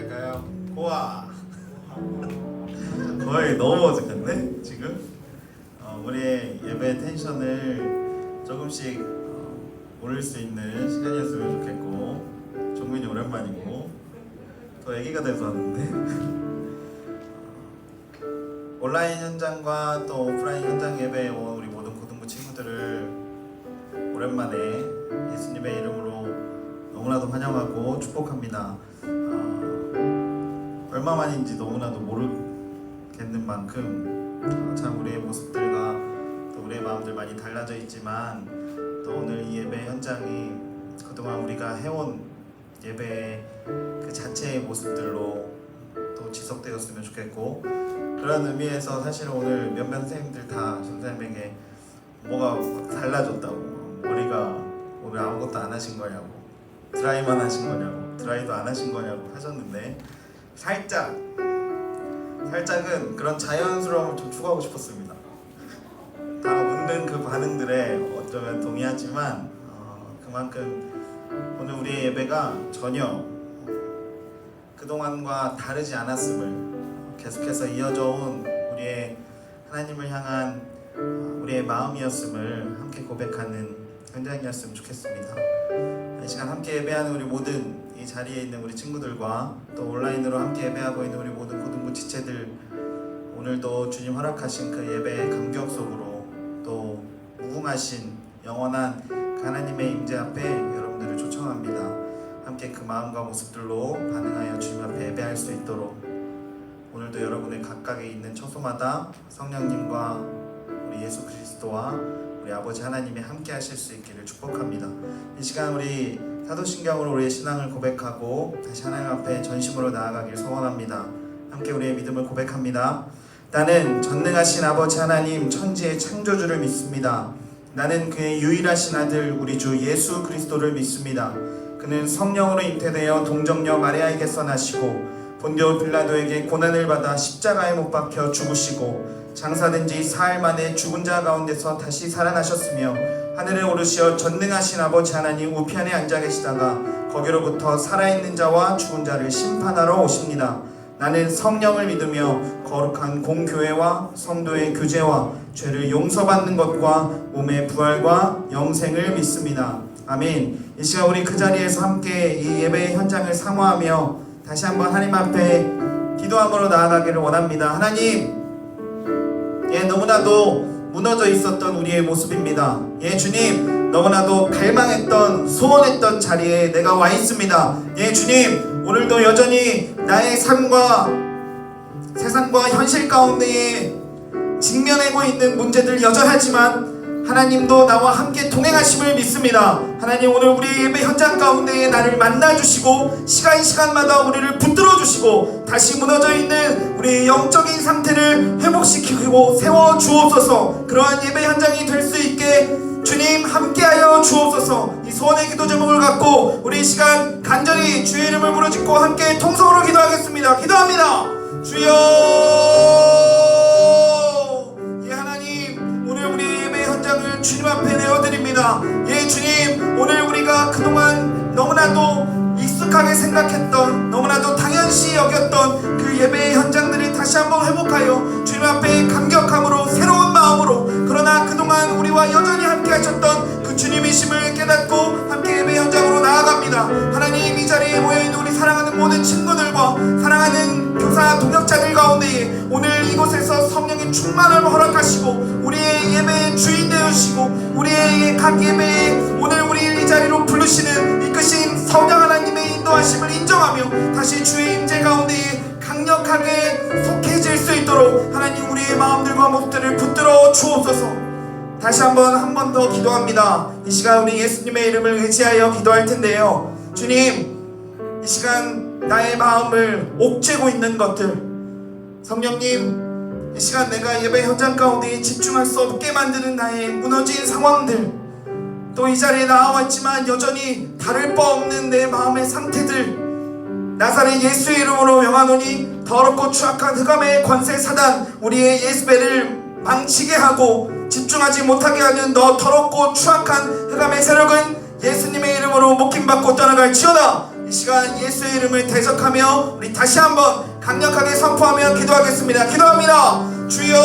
할까요? 고아. 거의 너무 어색한데 지금? 우리의 예배 텐션을 조금씩 올릴 수 있는 시간이었으면 좋겠고, 종민이 오랜만이고 더 애기가 돼서 왔는데 온라인 현장과 또 오프라인 현장 예배에 온 우리 모든 고등부 친구들을 오랜만에 예수님의 이름으로 너무나도 환영하고 축복합니다. 얼마만인지 너무나도 모르겠는 만큼 참 우리의 모습들과 또 우리의 마음들 많이 달라져 있지만, 또 오늘 이 예배 현장이 그동안 우리가 해온 예배의 그 자체의 모습들로 또 지속되었으면 좋겠고, 그런 의미에서 사실은 오늘 몇몇 선생님들 다 선생님에게 뭐가 달라졌다고, 머리가 오늘 아무것도 안 하신 거냐고, 드라이만 하신 거냐고, 드라이도 안 하신 거냐고 하셨는데, 살짝은 그런 자연스러움을 좀 추구하고 싶었습니다. 다 웃는 그 반응들에 어쩌면 동의하지만 그만큼 오늘 우리의 예배가 전혀 그동안과 다르지 않았음을, 계속해서 이어져 온 우리의 하나님을 향한 우리의 마음이었음을 함께 고백하는 현장이었으면 좋겠습니다. 이 시간 함께 예배하는 우리 모든 이 자리에 있는 우리 친구들과 또 온라인으로 함께 예배하고 있는 우리 모든 고등부 지체들, 오늘도 주님 허락하신 그 예배의 감격 속으로 또 무궁하신 영원한 하나님의 임재 앞에 여러분들을 초청합니다. 함께 그 마음과 모습들로 반응하여 주님 앞에 예배할 수 있도록 오늘도 여러분의 각각에 있는 처소마다 성령님과 우리 예수 그리스도와 우리 아버지 하나님이 함께 하실 수 있기를 축복합니다. 이 시간 우리 사도신경으로 우리의 신앙을 고백하고 다시 하나님 앞에 전심으로 나아가길 소원합니다. 함께 우리의 믿음을 고백합니다. 나는 전능하신 아버지 하나님 천지의 창조주를 믿습니다. 나는 그의 유일하신 아들 우리 주 예수 그리스도를 믿습니다. 그는 성령으로 잉태되어 동정녀 마리아에게서 나시고 본디오 빌라도에게 고난을 받아 십자가에 못 박혀 죽으시고 장사된 지 사흘 만에 죽은 자 가운데서 다시 살아나셨으며 하늘에 오르시어 전능하신 아버지 하나님 우편에 앉아 계시다가 거기로부터 살아있는 자와 죽은 자를 심판하러 오십니다. 나는 성령을 믿으며 거룩한 공교회와 성도의 교제와 죄를 용서받는 것과 몸의 부활과 영생을 믿습니다. 아멘. 이 시간 우리 그 자리에서 함께 이 예배의 현장을 사모하며 다시 한번 하나님 앞에 기도함으로 나아가기를 원합니다. 하나님, 너무나도 무너져 있었던 우리의 모습입니다. 주님, 너무나도 갈망했던 소원했던 자리에 내가 와 있습니다. 주님, 오늘도 여전히 나의 삶과 세상과 현실 가운데에 직면하고 있는 문제들 여전하지만 하나님도 나와 함께 동행하심을 믿습니다. 하나님, 오늘 우리 예배 현장 가운데에 나를 만나주시고 시간마다 우리를 붙들어주시고 다시 무너져 있는 우리 영적인 상태를 회복시키고 세워주옵소서. 그러한 예배 현장이 될 수 있게 주님 함께하여 주옵소서. 이 소원의 기도 제목을 갖고 우리 이 시간 간절히 주의 이름을 부르짖고 함께 통성으로 기도하겠습니다. 기도합니다. 주여, 하나님, 오늘 우리 예배 현장을 주님 앞에 내어드립니다. 주님, 오늘 우리가 그동안 너무나도 익숙하게 생각했던, 너무나도 당연시 여겼던 그 예배의 현장들을 다시 한번 회복하여 주님 앞에 감격함으로 새로운 마음으로, 그러나 그동안 우리와 여전히 함께 하셨던 그 주님이심을 깨닫고 함께 예배 현장으로 나아갑니다. 하나님, 이 자리에 모여있는 우리 사랑하는 모든 친구들과 사랑하는 교사 동역자들 가운데 오늘 이곳에서 성령의 충만함을 허락하시고 우리의 예배의 주인 되어주시고 우리의 각 예배에 오늘 우리 이 자리로 부르시는 이끄신 성령 하나님의 인도하심을 인정하며 다시 주의 임재 가운데에 강력하게 속해질 수 있도록 하나님 우리의 마음들과 모습들을 붙들어 주옵소서. 다시 한 번 더 기도합니다. 이 시간 우리 예수님의 이름을 의지하여 기도할 텐데요. 주님, 이 시간 나의 마음을 옥죄고 있는 것들, 성령님, 이 시간 내가 예배 현장 가운데 집중할 수 없게 만드는 나의 무너진 상황들, 또 이 자리에 나와왔지만 여전히 다를 바 없는 내 마음의 상태들, 나사렛 예수의 이름으로 명하노니 더럽고 추악한 흑암의 권세 사단, 우리의 예배를 망치게 하고 집중하지 못하게 하는 너 더럽고 추악한 흑암의 세력은 예수님의 이름으로 목힘받고 떠나갈지어다. 이 시간 예수의 이름을 대적하며 우리 다시 한번 강력하게 선포하며 기도하겠습니다. 기도합니다. 주여,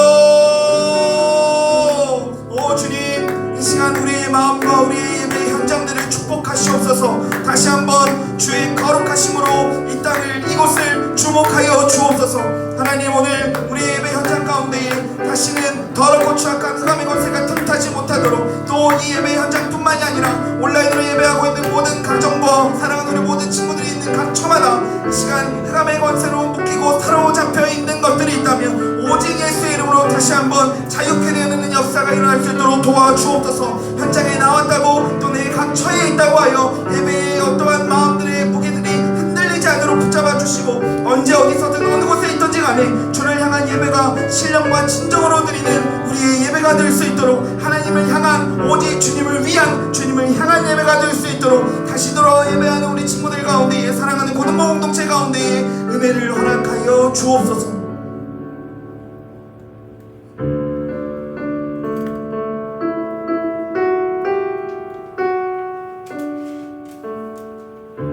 오 주님, 이 시간 우리의 마음과 우리의 예배 현장들을 축복하시옵소서. 다시 한번 주의 거룩하심으로 이 땅을, 이곳을 주목하여 주옵소서. 하나님, 오늘 우리의 예배 현장 가운데에 다시는 더럽고 추악한 흑암의 권세가 틈타지 못하도록, 또 이 예배 현장뿐만이 아니라 온라인으로 예배하고 있는 모든 가정과 사랑하는 우리 모든 친구들이 있는 각 처마다 이 시간 흑암의 권세로 묶이고 사로잡혀 있는 것들이 있다면 오직 예수의 이름으로 다시 한번 자유케 되는 역사가 일어날 수 있도록 도와주옵소서. 현장에 나왔다고 또 내 각 처에 있다고 하여 예배의 어떠한 마음들의 무게들이 흔들리지 않도록 붙잡아 주시고, 언제 어디서든 어느 곳에 있든지 간에 주를 향한 예배가 신령과 진정으로 드리는 우리의 예배가 될 수 있도록, 하나님을 향한 오직 주님을 위한, 주님을 향한 예배가 될 수 있도록 다시 돌아와 예배하는 우리 친구들 가운데에, 사랑하는 고등부 공동체 가운데에 은혜를 허락하여 주옵소서.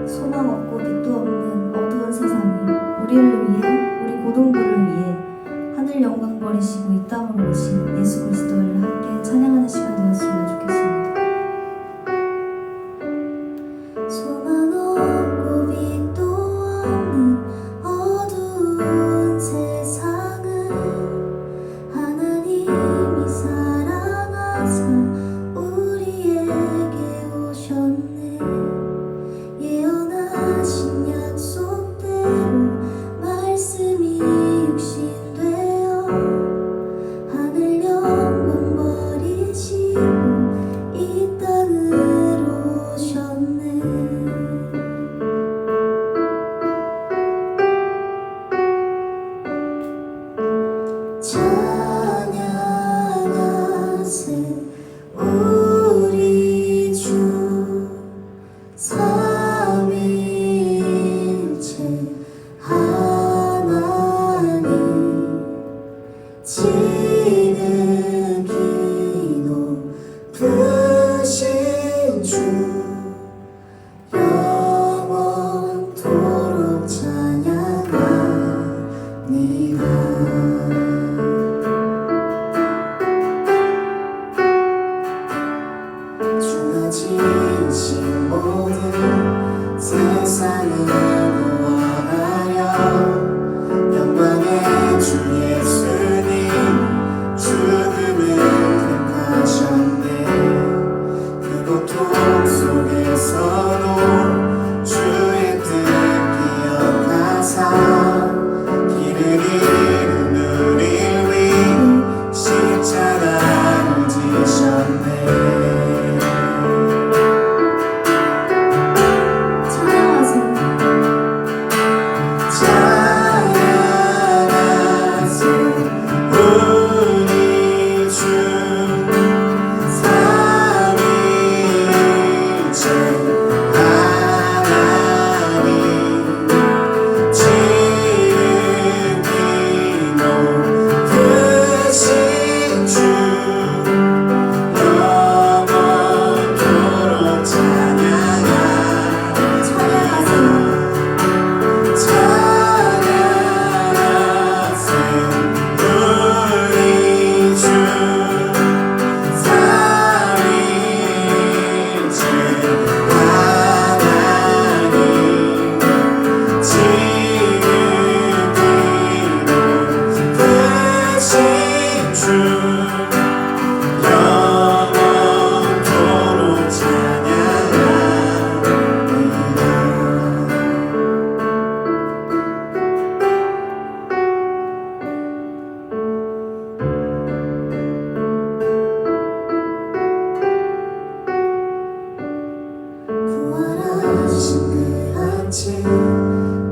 소망 없고 빛도 없는 어두운 세상에 우리를 위해, 우리 고동부를 위해 하늘 영광 버리시고 이 땅으로 오신 예수 그리스도를 함께 찬양하는 시간 되었으면 좋겠습니다. 소망 없고 빛도 없는 어두운 세상을 하나님이 사랑하사 우리에게 오셨네. 예언하신 약속대로 말씀이 육신되어 하늘 영광 버리시고 이 땅으로 오셨네. 찬양하세 우리 주 삼위일체 하나님, 지극히 높으신 주 영원토록 찬양합니다. 주가 지으신 모든 세상을 구원하려 영광의 주 예수님 죽음을 택하셨네. 그 고통 속에서도 주의 뜻 기억하사 길을 잃은 우리 위 십자가를 지셨네.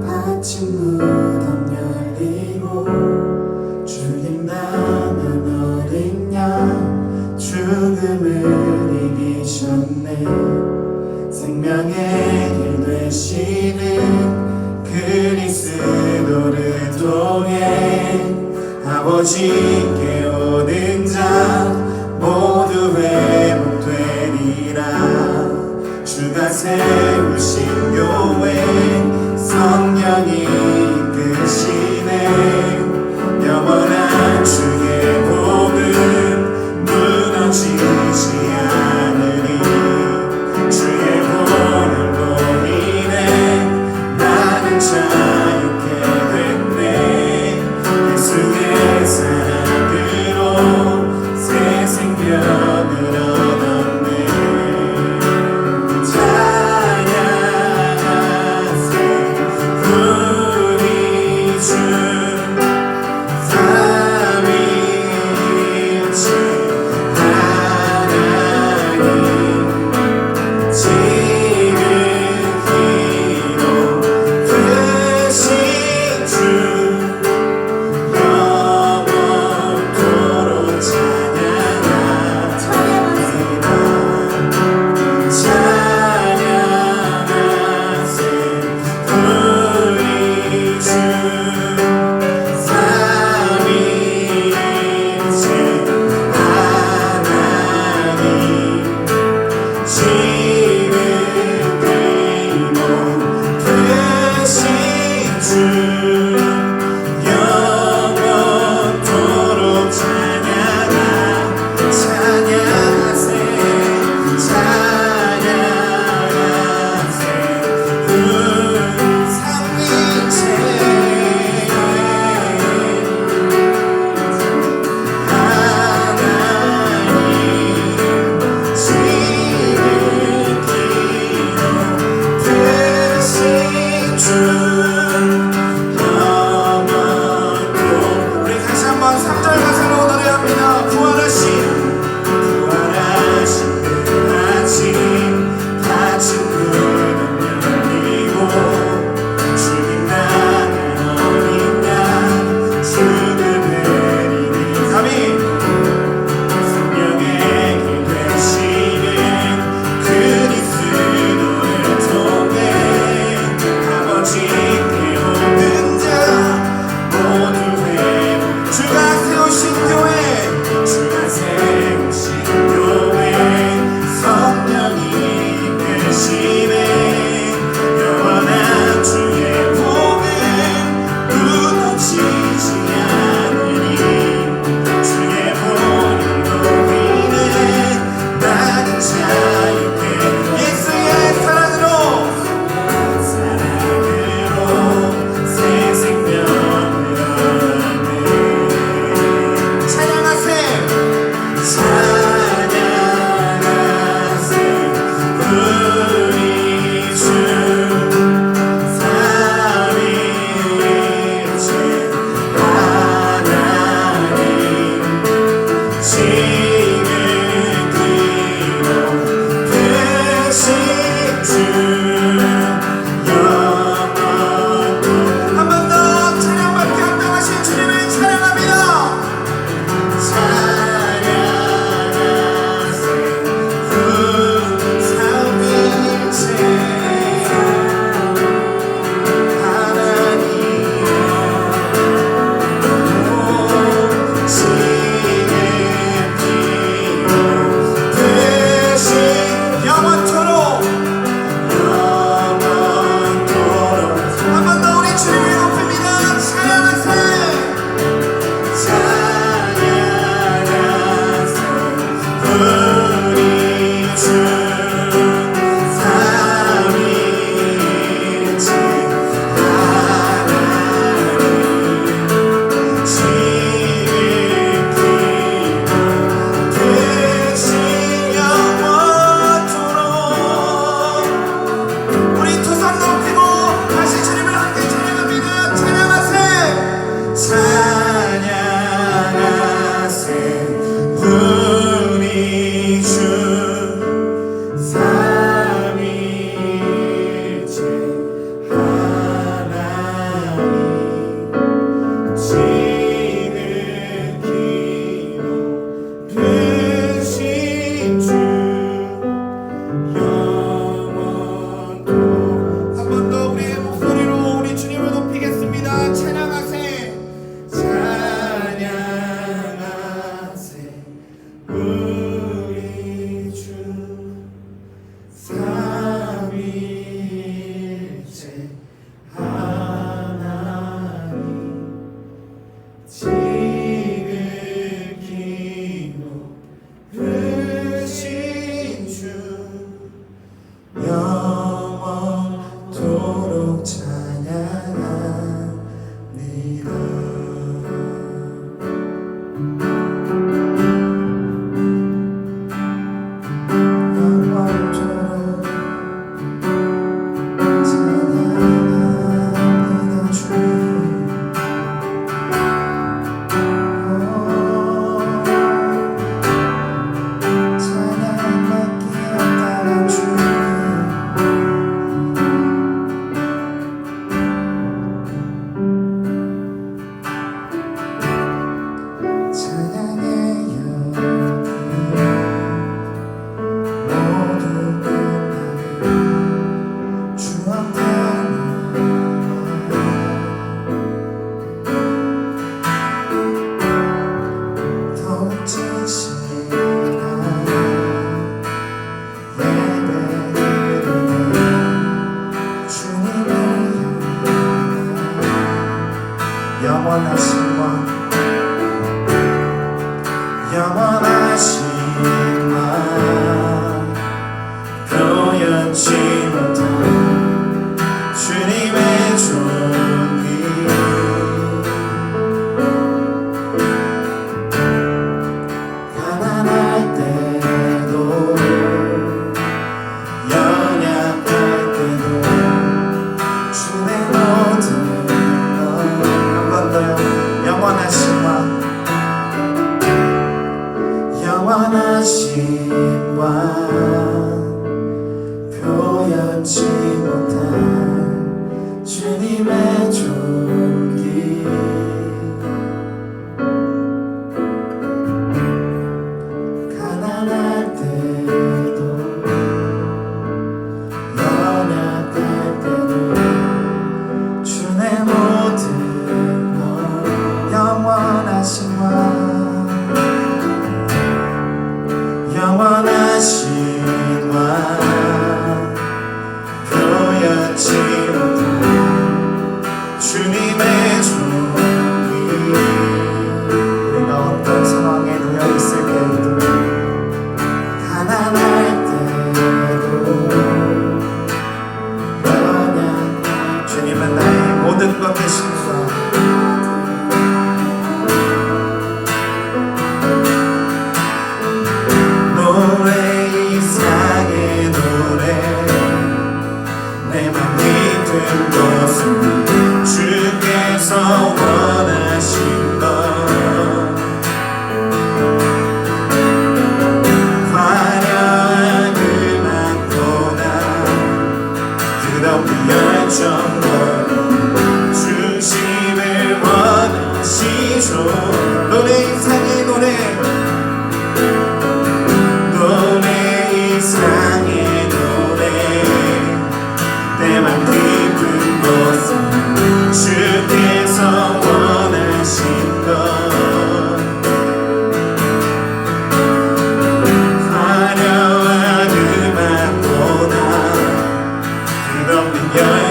닫힌 무덤 열리고 주님 나는 어린 양 죽음을 이기셨네. 생명의 길 되시는 그리스도를 통해 아버지께 오는 자 모두 회복되리라. 주가 세우신 교회 성령이 이끄시네 영원한 주의 복음 무너지지 않으니 주의 보혈로 인해 나는 자유케 됐네 예수의 사랑으로 새 생명을 얻었네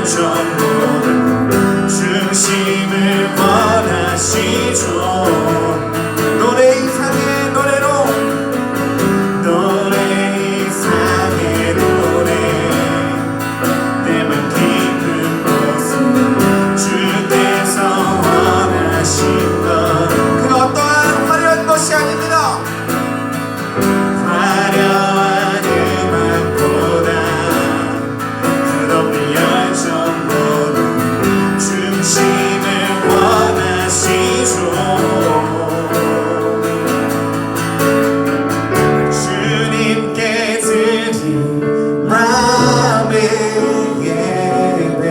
전보다 중심을 원하시죠. 노래 이상의 노래로 노래 이상의 노래 내맘 깊은 곳은 주께서 원하신 것 그 어떠한 화려한 것이 아닙니다. 화려한 음악보다 끝없는 열정보다 중심을 원하시죠. 주님께 드린 마음의 예배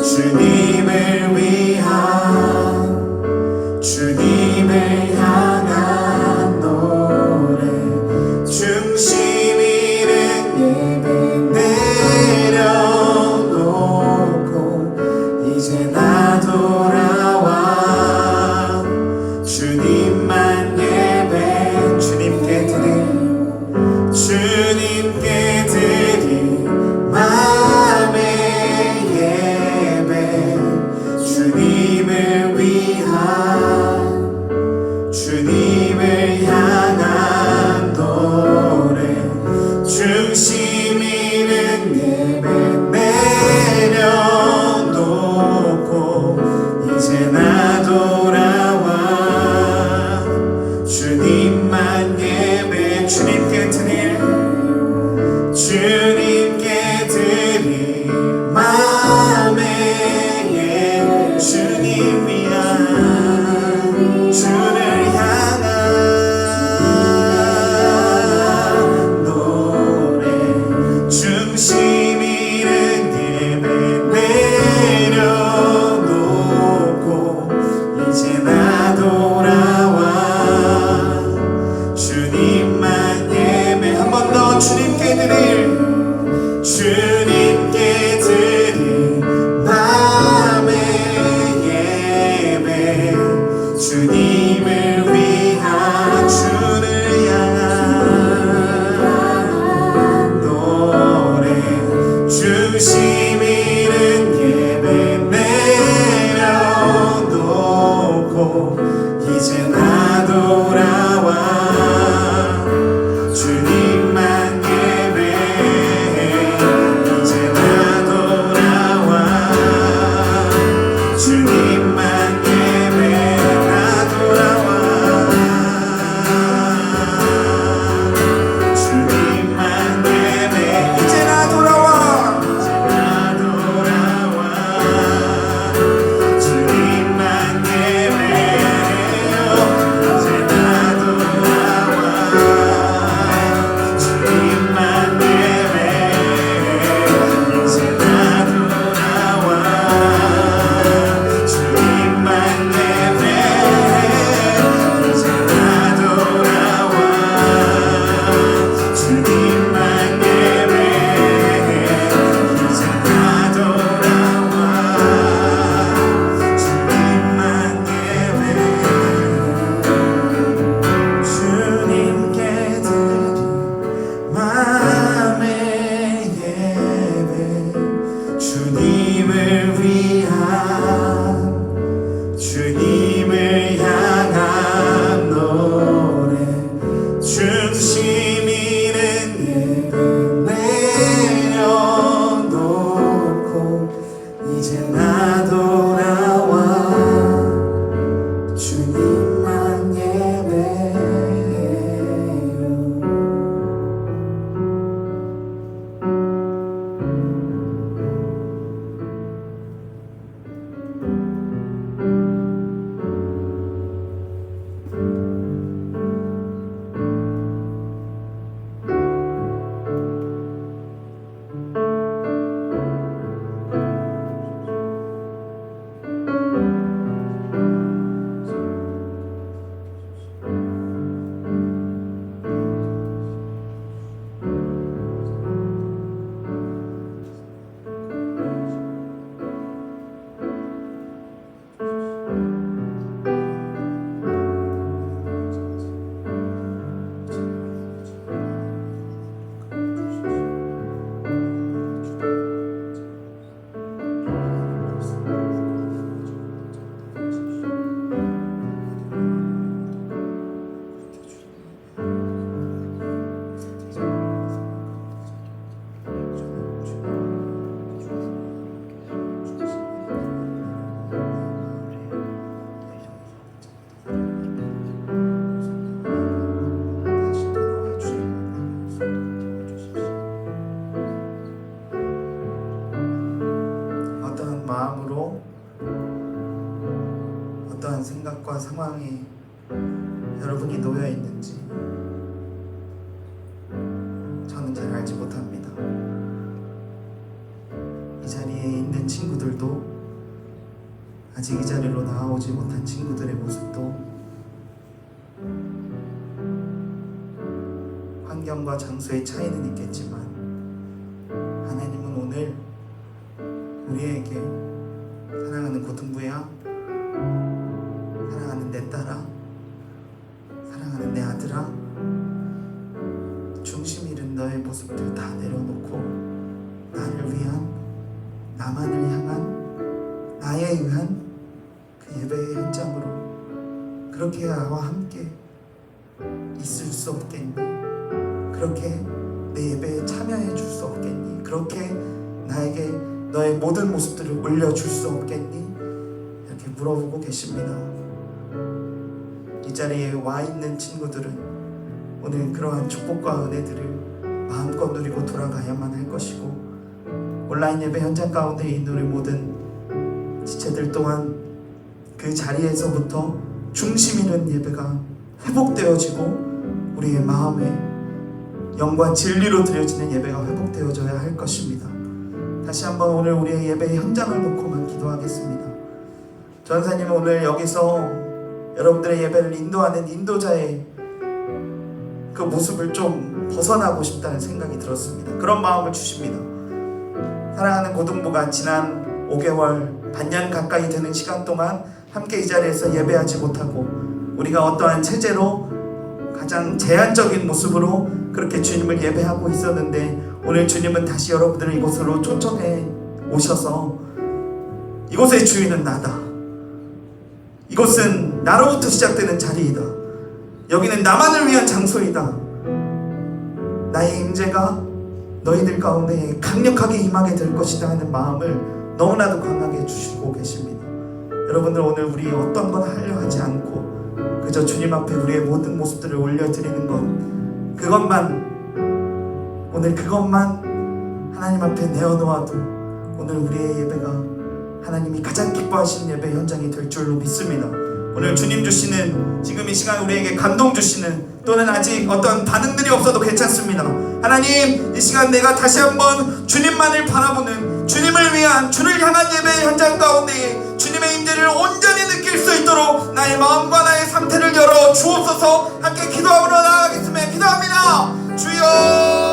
주님을 위한 주님을 향한 노래 중심 잃은 예배 내려놓고 이제 나 돌아와 주님만 예배 주님께 드린 마음의 예배 주님을 위한 주님을 향한 노래 중심 잃은 예배 내려놓고 이제 나 돌아와 주님만 예배 주님께 드릴 마음의 예배 주님 위한 주를 향한 노래 중심 잃은 예배 내려놓고 이제 나 돌아와 주님만 예배 한 번 더 주님께 드릴 상황과 상황에 여러분이 놓여 있는지 저는 잘 알지 못합니다. 이 자리에 있는 친구들도 아직 이 자리로 나아오지 못한 친구들의 모습도 환경과 장소의 차이는 있겠지만 하나님은 오늘 우리에게 사랑하는 고등부야, 사랑하는 내 딸아, 사랑하는 내 아들아, 중심 잃은 너의 모습들 다 내려놓고 나를 위한, 나만을 향한, 나에 의한 그 예배의 현장으로 그렇게 나와 함께 있을 수 없겠니? 그렇게 내 예배에 참여해 줄 수 없겠니? 그렇게 나에게 너의 모든 모습들을 올려줄 수 없겠니? 이렇게 물어보고 계십니다. 이 자리에 와 있는 친구들은 오늘 그러한 축복과 은혜들을 마음껏 누리고 돌아가야만 할 것이고, 온라인 예배 현장 가운데 있는 우리 모든 지체들 또한 그 자리에서부터 중심 있는 예배가 회복되어지고 우리의 마음에 영과 진리로 드려지는 예배가 회복되어져야 할 것입니다. 다시 한번 오늘 우리의 예배의 현장을 놓고만 기도하겠습니다. 전사님은 오늘 여기서 여러분들의 예배를 인도하는 인도자의 그 모습을 좀 벗어나고 싶다는 생각이 들었습니다. 그런 마음을 주십니다. 사랑하는 고등부가 지난 5개월, 반년 가까이 되는 시간 동안 함께 이 자리에서 예배하지 못하고 우리가 어떠한 체제로 가장 제한적인 모습으로 그렇게 주님을 예배하고 있었는데, 오늘 주님은 다시 여러분들을 이곳으로 초청해 오셔서 이곳의 주인은 나다. 이곳은 나로부터 시작되는 자리이다. 여기는 나만을 위한 장소이다. 나의 임재가 너희들 가운데 강력하게 임하게 될 것이다 하는 마음을 너무나도 강하게 주시고 계십니다. 여러분들 오늘 우리 어떤 건 하려 하지 않고 그저 주님 앞에 우리의 모든 모습들을 올려드리는 것, 오늘 그것만 하나님 앞에 내어놓아도 오늘 우리의 예배가 하나님이 가장 기뻐하시는 예배 현장이 될 줄로 믿습니다. 오늘 주님 주시는, 지금 이 시간 우리에게 감동 주시는, 또는 아직 어떤 반응들이 없어도 괜찮습니다. 하나님, 이 시간 내가 다시 한번 주님만을 바라보는, 주님을 위한, 주를 향한 예배의 현장 가운데 주님의 임재를 온전히 느낄 수 있도록 나의 마음과 나의 상태를 열어 주옵소서. 함께 기도하러 나아가겠습니다. 기도합니다. 주여,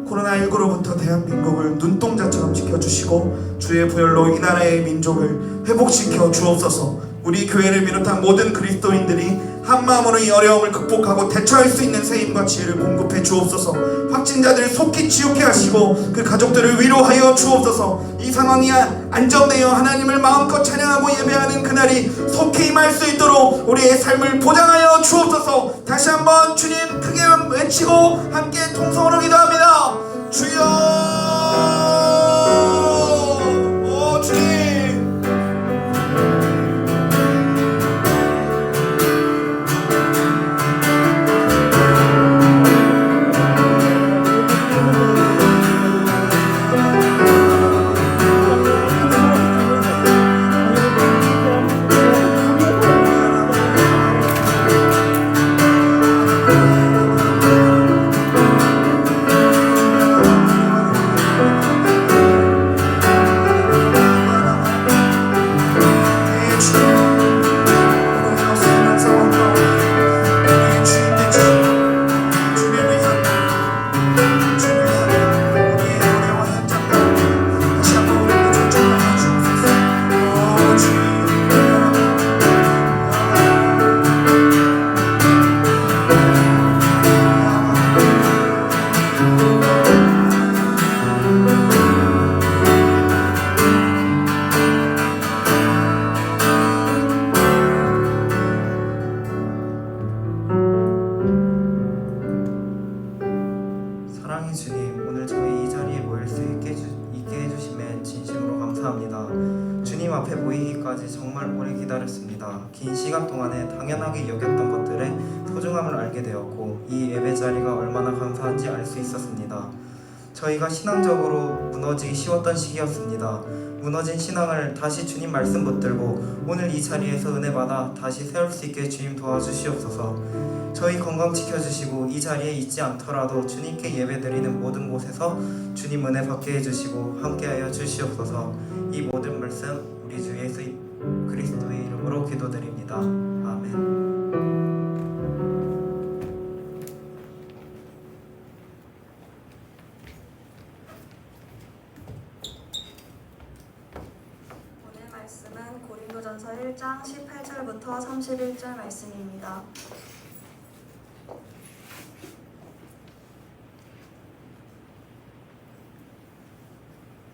코로나19로부터 대한민국을 눈동자처럼 지켜주시고 주의 보혈로 이 나라의 민족을 회복시켜 주옵소서. 우리 교회를 비롯한 모든 그리스도인들이 한마음으로 이 어려움을 극복하고 대처할 수 있는 세임과 지혜를 공급해 주옵소서. 확진자들을 속히 치유케 하시고 그 가족들을 위로하여 주옵소서. 이 상황이 안정되어 하나님을 마음껏 찬양하고 예배하는 그날이 속히 임할 수 있도록 우리의 삶을 보장하여 주옵소서. 다시 한번 주님 크게 외치고 함께 통성으로 기도합니다. 주여, 오 주님, 감사합니다. 주님 앞에 모이기까지 정말 오래 기다렸습니다. 긴 시간 동안에 당연하게 여겼던 것들의 소중함을 알게 되었고 이 예배 자리가 얼마나 감사한지 알 수 있었습니다. 저희가 신앙적으로 무너지기 쉬웠던 시기였습니다. 무너진 신앙을 다시 주님 말씀 붙들고 오늘 이 자리에서 은혜 받아 다시 세울 수 있게 주님 도와주시옵소서. 저희 건강 지켜주시고 이 자리에 있지 않더라도 주님께 예배드리는 모든 곳에서 주님 은혜 받게 해주시고 함께하여 주시옵소서. 이 모든 말씀 우리 주 예수 그리스도의 이름으로 기도드립니다. 아멘. 오늘 말씀은 고린도전서 1장 18절부터 31절 말씀입니다.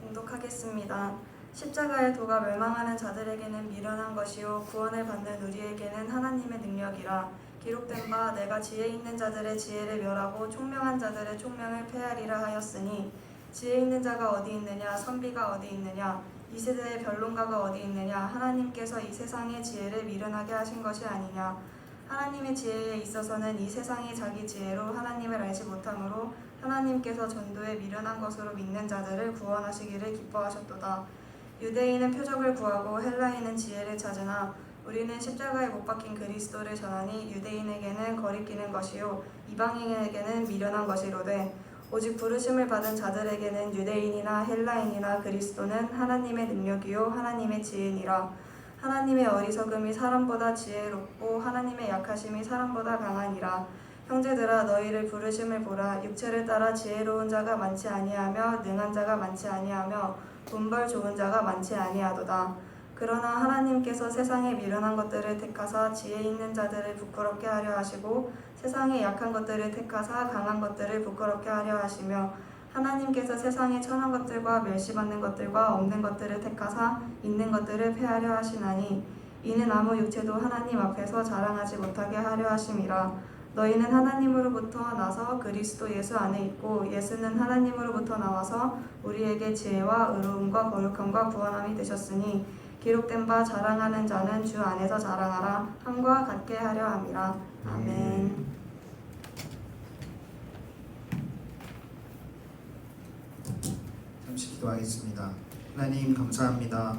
봉독하겠습니다. 십자가의 도가 멸망하는 자들에게는 미련한 것이요 구원을 받는 우리에게는 하나님의 능력이라. 기록된 바 내가 지혜 있는 자들의 지혜를 멸하고 총명한 자들의 총명을 폐하리라 하였으니 지혜 있는 자가 어디 있느냐 선비가 어디 있느냐 이 세대의 변론가가 어디 있느냐 하나님께서 이 세상의 지혜를 미련하게 하신 것이 아니냐. 하나님의 지혜에 있어서는 이 세상이 자기 지혜로 하나님을 알지 못하므로 하나님께서 전도에 미련한 것으로 믿는 자들을 구원하시기를 기뻐하셨도다. 유대인은 표적을 구하고 헬라인은 지혜를 찾으나 우리는 십자가에 못 박힌 그리스도를 전하니 유대인에게는 거리끼는 것이요 이방인에게는 미련한 것이로되 오직 부르심을 받은 자들에게는 유대인이나 헬라인이나 그리스도는 하나님의 능력이요 하나님의 지혜니라. 하나님의 어리석음이 사람보다 지혜롭고 하나님의 약하심이 사람보다 강하니라. 형제들아 너희를 부르심을 보라. 육체를 따라 지혜로운 자가 많지 아니하며 능한 자가 많지 아니하며 돈벌 좋은 자가 많지 아니하도다. 그러나 하나님께서 세상에 미련한 것들을 택하사 지혜 있는 자들을 부끄럽게 하려 하시고 세상에 약한 것들을 택하사 강한 것들을 부끄럽게 하려 하시며 하나님께서 세상에 천한 것들과 멸시받는 것들과 없는 것들을 택하사 있는 것들을 폐하려 하시나니 이는 아무 육체도 하나님 앞에서 자랑하지 못하게 하려 하심이라. 너희는 하나님으로부터 나서 그리스도 예수 안에 있고 예수는 하나님으로부터 나와서 우리에게 지혜와 의로움과 거룩함과 구원함이 되셨으니 기록된 바 자랑하는 자는 주 안에서 자랑하라 함과 같게 하려 함이라. 아멘. 잠시 기도하겠습니다. 하나님 감사합니다.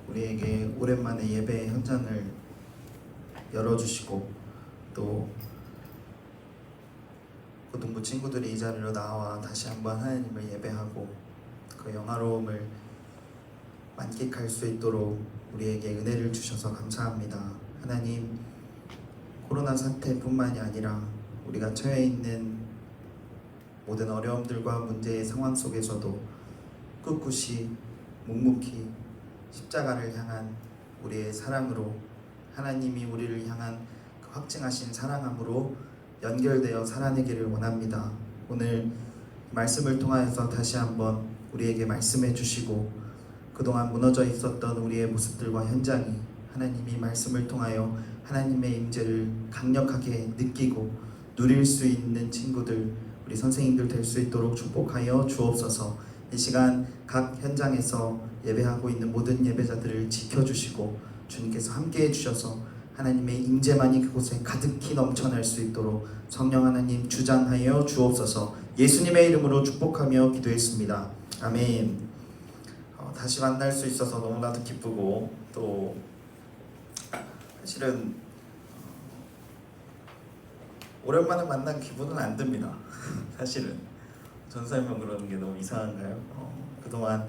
우리에게 오랜만에 예배 현장을 열어주시고 또 고등부 친구들이 이 자리로 나와 다시 한번 하나님을 예배하고 그 영화로움을 만끽할 수 있도록 우리에게 은혜를 주셔서 감사합니다. 하나님, 코로나 사태뿐만이 아니라 우리가 처해 있는 모든 어려움들과 문제의 상황 속에서도 꿋꿋이 묵묵히 십자가를 향한 우리의 사랑으로 하나님이 우리를 향한 그 확증하신 사랑함으로 연결되어 살아내기를 원합니다. 오늘 말씀을 통하여서 다시 한번 우리에게 말씀해 주시고 그동안 무너져 있었던 우리의 모습들과 현장이 하나님이 말씀을 통하여 하나님의 임재를 강력하게 느끼고 누릴 수 있는 친구들, 우리 선생님들 될 수 있도록 축복하여 주옵소서. 이 시간 각 현장에서 예배하고 있는 모든 예배자들을 지켜주시고 주님께서 함께해 주셔서 하나님의 임재만이 그곳에 가득히 넘쳐날 수 있도록 성령 하나님 주장하여 주옵소서. 예수님의 이름으로 축복하며 기도했습니다. 아멘. 다시 만날 수 있어서 너무나도 기쁘고 또 사실은 오랜만에 만난 기분은 안 듭니다. 사실은 전 설명 그러는 게 너무 이상한가요? 그동안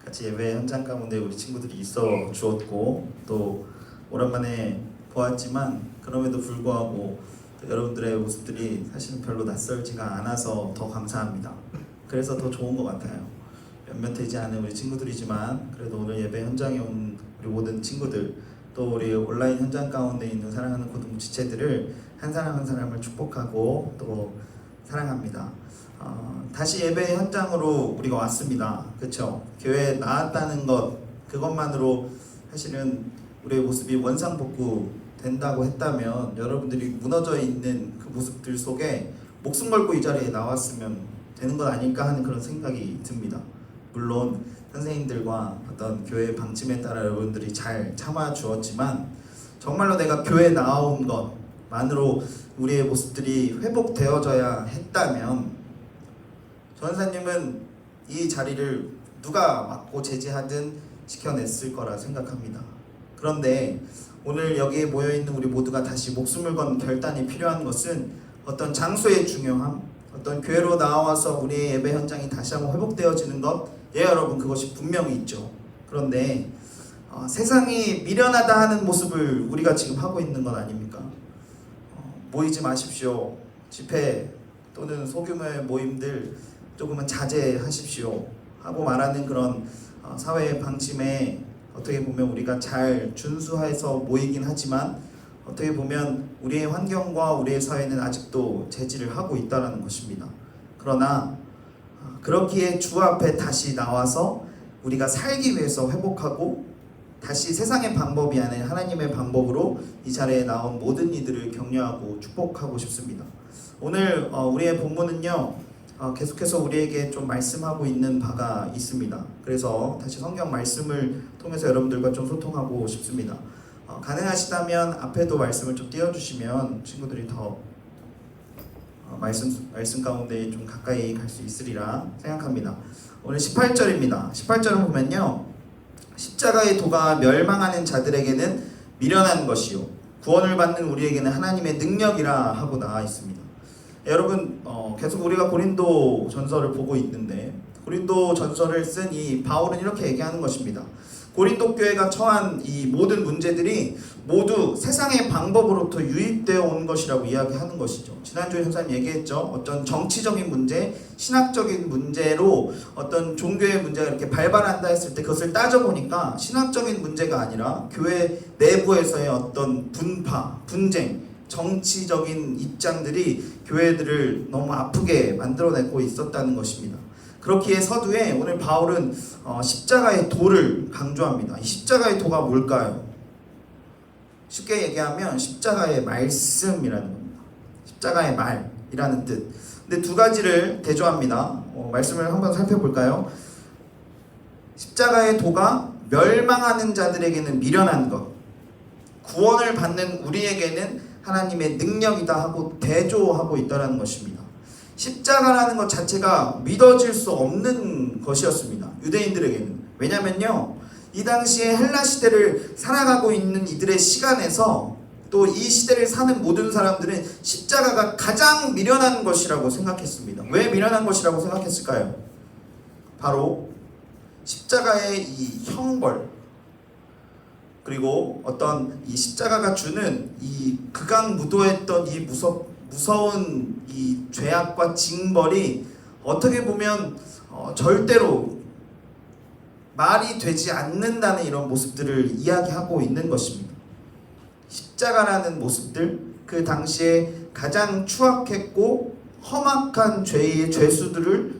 같이 예배 현장 가운데 우리 친구들이 있어 주었고 또 오랜만에 보았지만 그럼에도 불구하고 여러분들의 모습들이 사실은 별로 낯설지가 않아서 더 감사합니다. 그래서 더 좋은 것 같아요. 몇몇 되지 않은 우리 친구들이지만 그래도 오늘 예배 현장에 온 우리 모든 친구들 또 우리 온라인 현장 가운데 있는 사랑하는 고등부 지체들을 한 사람 한 사람을 축복하고 또 사랑합니다. 다시 예배 현장으로 우리가 왔습니다. 그렇죠? 교회에 나왔다는 것 그것만으로 사실은 우리의 모습이 원상복구 된다고 했다면 여러분들이 무너져 있는 그 모습들 속에 목숨 걸고 이 자리에 나왔으면 되는 것 아닐까 하는 그런 생각이 듭니다. 물론 선생님들과 어떤 교회 방침에 따라 여러분들이 잘 참아 주었지만 정말로 내가 교회에 나온 것만으로 우리의 모습들이 회복되어져야 했다면 전사님은 이 자리를 누가 맡고 제지하든 지켜냈을 거라 생각합니다. 그런데 오늘 여기에 모여있는 우리 모두가 다시 목숨을 건 결단이 필요한 것은 어떤 장소의 중요함, 어떤 교회로 나와서 우리의 예배 현장이 다시 한번 회복되어지는 것, 예 여러분 그것이 분명히 있죠. 그런데 세상이 미련하다 하는 모습을 우리가 지금 하고 있는 건 아닙니까? 모이지 마십시오. 집회 또는 소규모의 모임들 조금은 자제하십시오 하고 말하는 그런 사회의 방침에 어떻게 보면 우리가 잘 준수해서 모이긴 하지만 어떻게 보면 우리의 환경과 우리의 사회는 아직도 제지를 하고 있다는 것입니다. 그러나 그렇기에 주 앞에 다시 나와서 우리가 살기 위해서 회복하고 다시 세상의 방법이 아닌 하나님의 방법으로 이 자리에 나온 모든 이들을 격려하고 축복하고 싶습니다. 오늘 우리의 본문은요 계속해서 우리에게 좀 말씀하고 있는 바가 있습니다. 그래서 다시 성경 말씀을 통해서 여러분들과 좀 소통하고 싶습니다. 가능하시다면 앞에도 말씀을 좀 띄워주시면 친구들이 더 말씀 가운데 좀 가까이 갈 수 있으리라 생각합니다. 오늘 18절입니다. 18절을 보면요, 십자가의 도가 멸망하는 자들에게는 미련한 것이요 구원을 받는 우리에게는 하나님의 능력이라 하고 나와 있습니다. 여러분 계속 우리가 고린도 전서를 보고 있는데 고린도 전서를 쓴 이 바울은 이렇게 얘기하는 것입니다. 고린도 교회가 처한 이 모든 문제들이 모두 세상의 방법으로부터 유입되어 온 것이라고 이야기하는 것이죠. 지난주에 현사님 얘기했죠. 어떤 정치적인 문제, 신학적인 문제로 어떤 종교의 문제가 이렇게 발발한다 했을 때 그것을 따져보니까 신학적인 문제가 아니라 교회 내부에서의 어떤 분파, 분쟁, 정치적인 입장들이 교회들을 너무 아프게 만들어내고 있었다는 것입니다. 그렇기에 서두에 오늘 바울은 십자가의 도를 강조합니다. 이 십자가의 도가 뭘까요? 쉽게 얘기하면 십자가의 말씀이라는 겁니다. 십자가의 말이라는 뜻. 근데 두 가지를 대조합니다. 말씀을 한번 살펴볼까요? 십자가의 도가 멸망하는 자들에게는 미련한 것, 구원을 받는 우리에게는 하나님의 능력이다 하고 대조하고 있다는 것입니다. 십자가라는 것 자체가 믿어질 수 없는 것이었습니다. 유대인들에게는. 왜냐면요, 이 당시에 헬라 시대를 살아가고 있는 이들의 시간에서 또 이 시대를 사는 모든 사람들은 십자가가 가장 미련한 것이라고 생각했습니다. 왜 미련한 것이라고 생각했을까요? 바로 십자가의 이 형벌, 그리고 어떤 이 십자가가 주는 이 극악무도했던 이 무서운 이 죄악과 징벌이 어떻게 보면 절대로 말이 되지 않는다는 이런 모습들을 이야기하고 있는 것입니다. 십자가라는 모습들, 그 당시에 가장 추악했고 험악한 죄의 죄수들을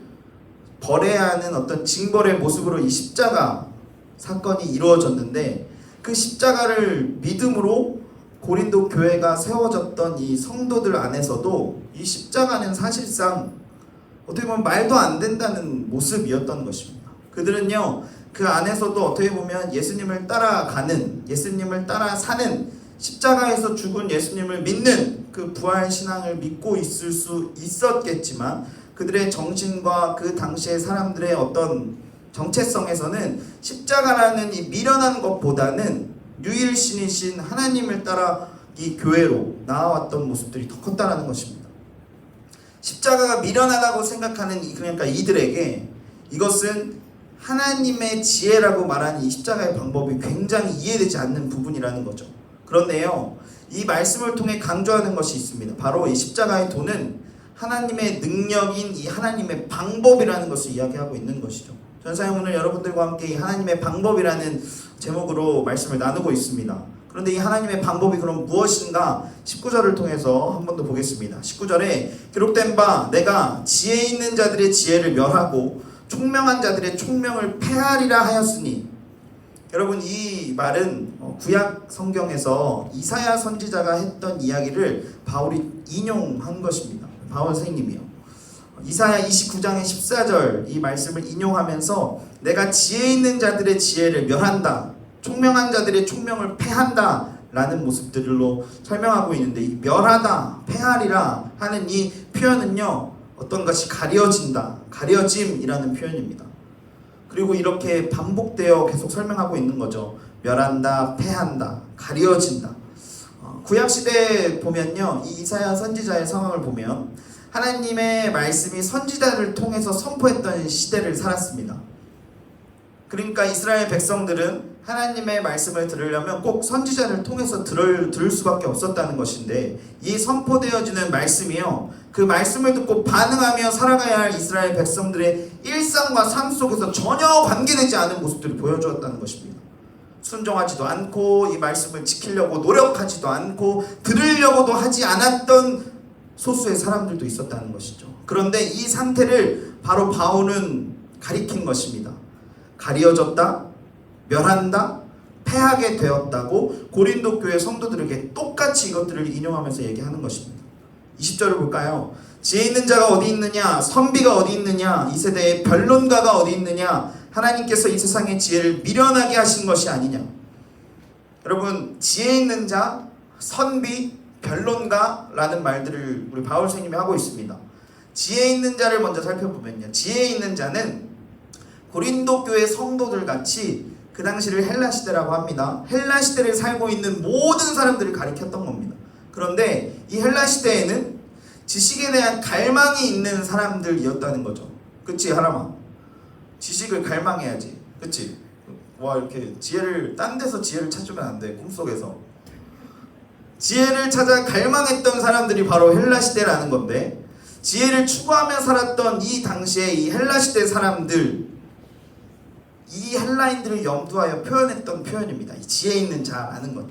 벌해야 하는 어떤 징벌의 모습으로 이 십자가 사건이 이루어졌는데, 그 십자가를 믿음으로 고린도 교회가 세워졌던 이 성도들 안에서도 이 십자가는 사실상 어떻게 보면 말도 안 된다는 모습이었던 것입니다. 그들은요, 그 안에서도 어떻게 보면 예수님을 따라가는, 예수님을 따라 사는, 십자가에서 죽은 예수님을 믿는 그 부활신앙을 믿고 있을 수 있었겠지만 그들의 정신과 그 당시의 사람들의 어떤 정체성에서는 십자가라는 이 미련한 것보다는 유일신이신 하나님을 따라 이 교회로 나아왔던 모습들이 더 컸다는 것입니다. 십자가가 미련하다고 생각하는 그러니까 이들에게 이것은 하나님의 지혜라고 말하는 이 십자가의 방법이 굉장히 이해되지 않는 부분이라는 거죠. 그런데요, 이 말씀을 통해 강조하는 것이 있습니다. 바로 이 십자가의 도는 하나님의 능력인 이 하나님의 방법이라는 것을 이야기하고 있는 것이죠. 전사님 오늘 여러분들과 함께 이 하나님의 방법이라는 제목으로 말씀을 나누고 있습니다. 그런데 이 하나님의 방법이 그럼 무엇인가 19절을 통해서 한 번 더 보겠습니다. 19절에 기록된 바 내가 지혜 있는 자들의 지혜를 멸하고 총명한 자들의 총명을 패하리라 하였으니, 여러분 이 말은 구약 성경에서 이사야 선지자가 했던 이야기를 바울이 인용한 것입니다. 바울 선생님이요. 이사야 29장의 14절 이 말씀을 인용하면서 내가 지혜 있는 자들의 지혜를 멸한다, 총명한 자들의 총명을 패한다 라는 모습들로 설명하고 있는데, 이 멸하다, 패하리라 하는 이 표현은요, 어떤 것이 가려진다, 가려짐이라는 표현입니다. 그리고 이렇게 반복되어 계속 설명하고 있는 거죠. 멸한다, 패한다, 가려진다. 구약시대에 보면요, 이 이사야 선지자의 상황을 보면 하나님의 말씀이 선지자를 통해서 선포했던 시대를 살았습니다. 그러니까 이스라엘 백성들은 하나님의 말씀을 들으려면 꼭 선지자를 통해서 들을 수밖에 없었다는 것인데, 이 선포되어지는 말씀이요, 그 말씀을 듣고 반응하며 살아가야 할 이스라엘 백성들의 일상과 삶 속에서 전혀 관계되지 않은 모습들을 보여주었다는 것입니다. 순종하지도 않고 이 말씀을 지키려고 노력하지도 않고 들으려고도 하지 않았던 소수의 사람들도 있었다는 것이죠. 그런데 이 상태를 바로 바울은 가리킨 것입니다. 가리어졌다, 멸한다, 패하게 되었다고 고린도 교회 성도들에게 똑같이 이것들을 인용하면서 얘기하는 것입니다. 20절을 볼까요? 지혜 있는 자가 어디 있느냐, 선비가 어디 있느냐, 이 세대의 변론가가 어디 있느냐, 하나님께서 이 세상의 지혜를 미련하게 하신 것이 아니냐. 여러분, 지혜 있는 자, 선비, 변론가라는 말들을 우리 바울 선생님이 하고 있습니다. 지혜 있는 자를 먼저 살펴보면요, 지혜 있는 자는 고린도 교회 성도들 같이 그 당시를 헬라 시대라고 합니다. 헬라 시대를 살고 있는 모든 사람들을 가리켰던 겁니다. 그런데 이 헬라 시대에는 지식에 대한 갈망이 있는 사람들이었다는 거죠. 그치, 하람아? 지식을 갈망해야지. 그치? 와, 이렇게 지혜를, 딴 데서 지혜를 찾으면 안 돼. 꿈속에서. 지혜를 찾아 갈망했던 사람들이 바로 헬라 시대라는 건데, 지혜를 추구하며 살았던 이 당시에 이 헬라 시대 사람들, 이 헬라인들을 염두하여 표현했던 표현입니다. 이 지혜 있는 자라는 것.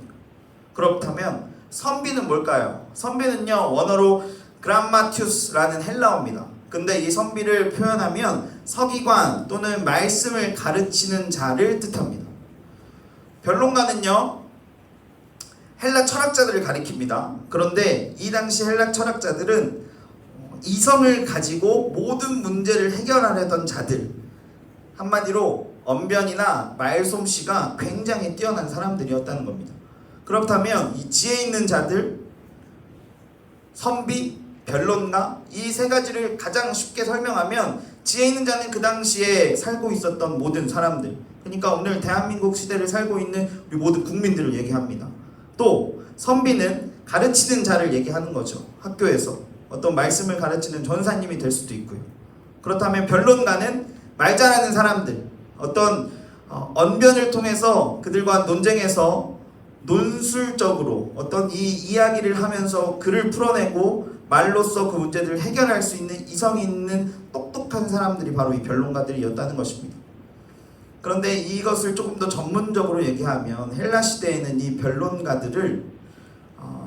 그렇다면 선비는 뭘까요? 선비는요, 원어로 그람마티우스라는 헬라어입니다. 근데 이 선비를 표현하면 서기관 또는 말씀을 가르치는 자를 뜻합니다. 변론가는요, 헬라 철학자들을 가리킵니다. 그런데 이 당시 헬라 철학자들은 이성을 가지고 모든 문제를 해결하려던 자들, 한마디로 언변이나 말솜씨가 굉장히 뛰어난 사람들이었다는 겁니다. 그렇다면 이 지혜 있는 자들, 선비, 변론가, 이 세 가지를 가장 쉽게 설명하면, 지혜 있는 자는 그 당시에 살고 있었던 모든 사람들, 그러니까 오늘 대한민국 시대를 살고 있는 우리 모든 국민들을 얘기합니다. 또 선비는 가르치는 자를 얘기하는 거죠. 학교에서 어떤 말씀을 가르치는 전사님이 될 수도 있고요. 그렇다면 변론가는 말 잘하는 사람들, 어떤 언변을 통해서 그들과 논쟁해서 논술적으로 어떤 이 이야기를 하면서 글을 풀어내고 말로써 그 문제들을 해결할 수 있는 이성이 있는 똑똑한 사람들이 바로 이 변론가들이었다는 것입니다. 그런데 이것을 조금 더 전문적으로 얘기하면 헬라 시대에는 이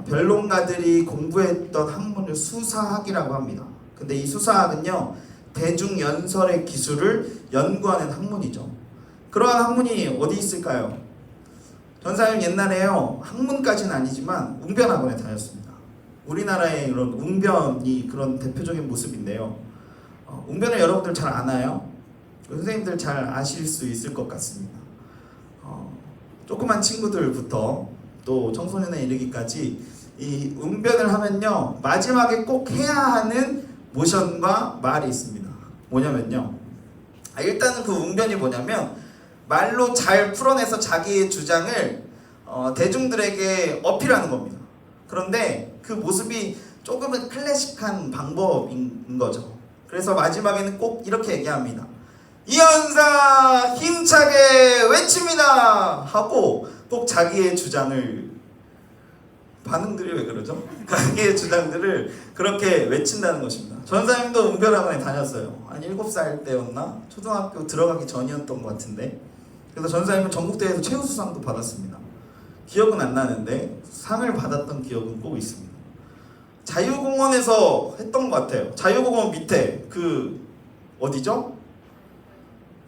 변론가들이 공부했던 학문을 수사학이라고 합니다. 근데 이 수사학은요, 대중연설의 기술을 연구하는 학문이죠. 그러한 학문이 어디 있을까요? 전사님 옛날에요, 학문까지는 아니지만 웅변학원에 다녔습니다. 우리나라의 이런 웅변이 그런 대표적인 모습인데요. 웅변을 여러분들 잘 아나요? 선생님들 잘 아실 수 있을 것 같습니다. 조그만 친구들부터 또 청소년에 이르기까지 이 웅변을 하면요, 마지막에 꼭 해야 하는 모션과 말이 있습니다. 뭐냐면요, 일단은 그 웅변이 뭐냐면 말로 잘 풀어내서 자기의 주장을 대중들에게 어필하는 겁니다. 그런데 그 모습이 조금은 클래식한 방법인 거죠. 그래서 마지막에는 꼭 이렇게 얘기합니다. 이현사 힘차게 외칩니다 하고 꼭 자기의 주장을, 반응들이 왜 그러죠? 자기의 주장들을 그렇게 외친다는 것입니다. 전사님도 웅변학원에 다녔어요. 한 7살 때였나? 초등학교 들어가기 전이었던 것 같은데, 그래서 전사님은 전국대회에서 최우수상도 받았습니다. 기억은 안 나는데 상을 받았던 기억은 꼭 있습니다. 자유공원에서 했던 것 같아요. 자유공원 밑에 그 어디죠?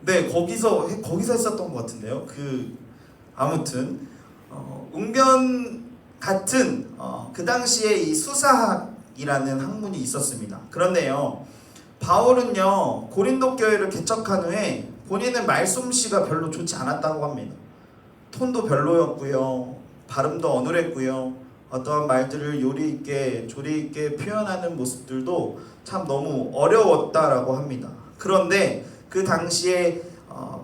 네, 거기서 했었던 것 같은데요. 아무튼 웅변 같은 그 당시에 이 수사학이라는 학문이 있었습니다. 그런데요, 바울은요 고린도 교회를 개척한 후에 본인은 말솜씨가 별로 좋지 않았다고 합니다. 톤도 별로였고요, 발음도 어눌했고요, 어떠한 말들을 요리 있게 조리 있게 표현하는 모습들도 참 너무 어려웠다라고 합니다. 그런데 그 당시에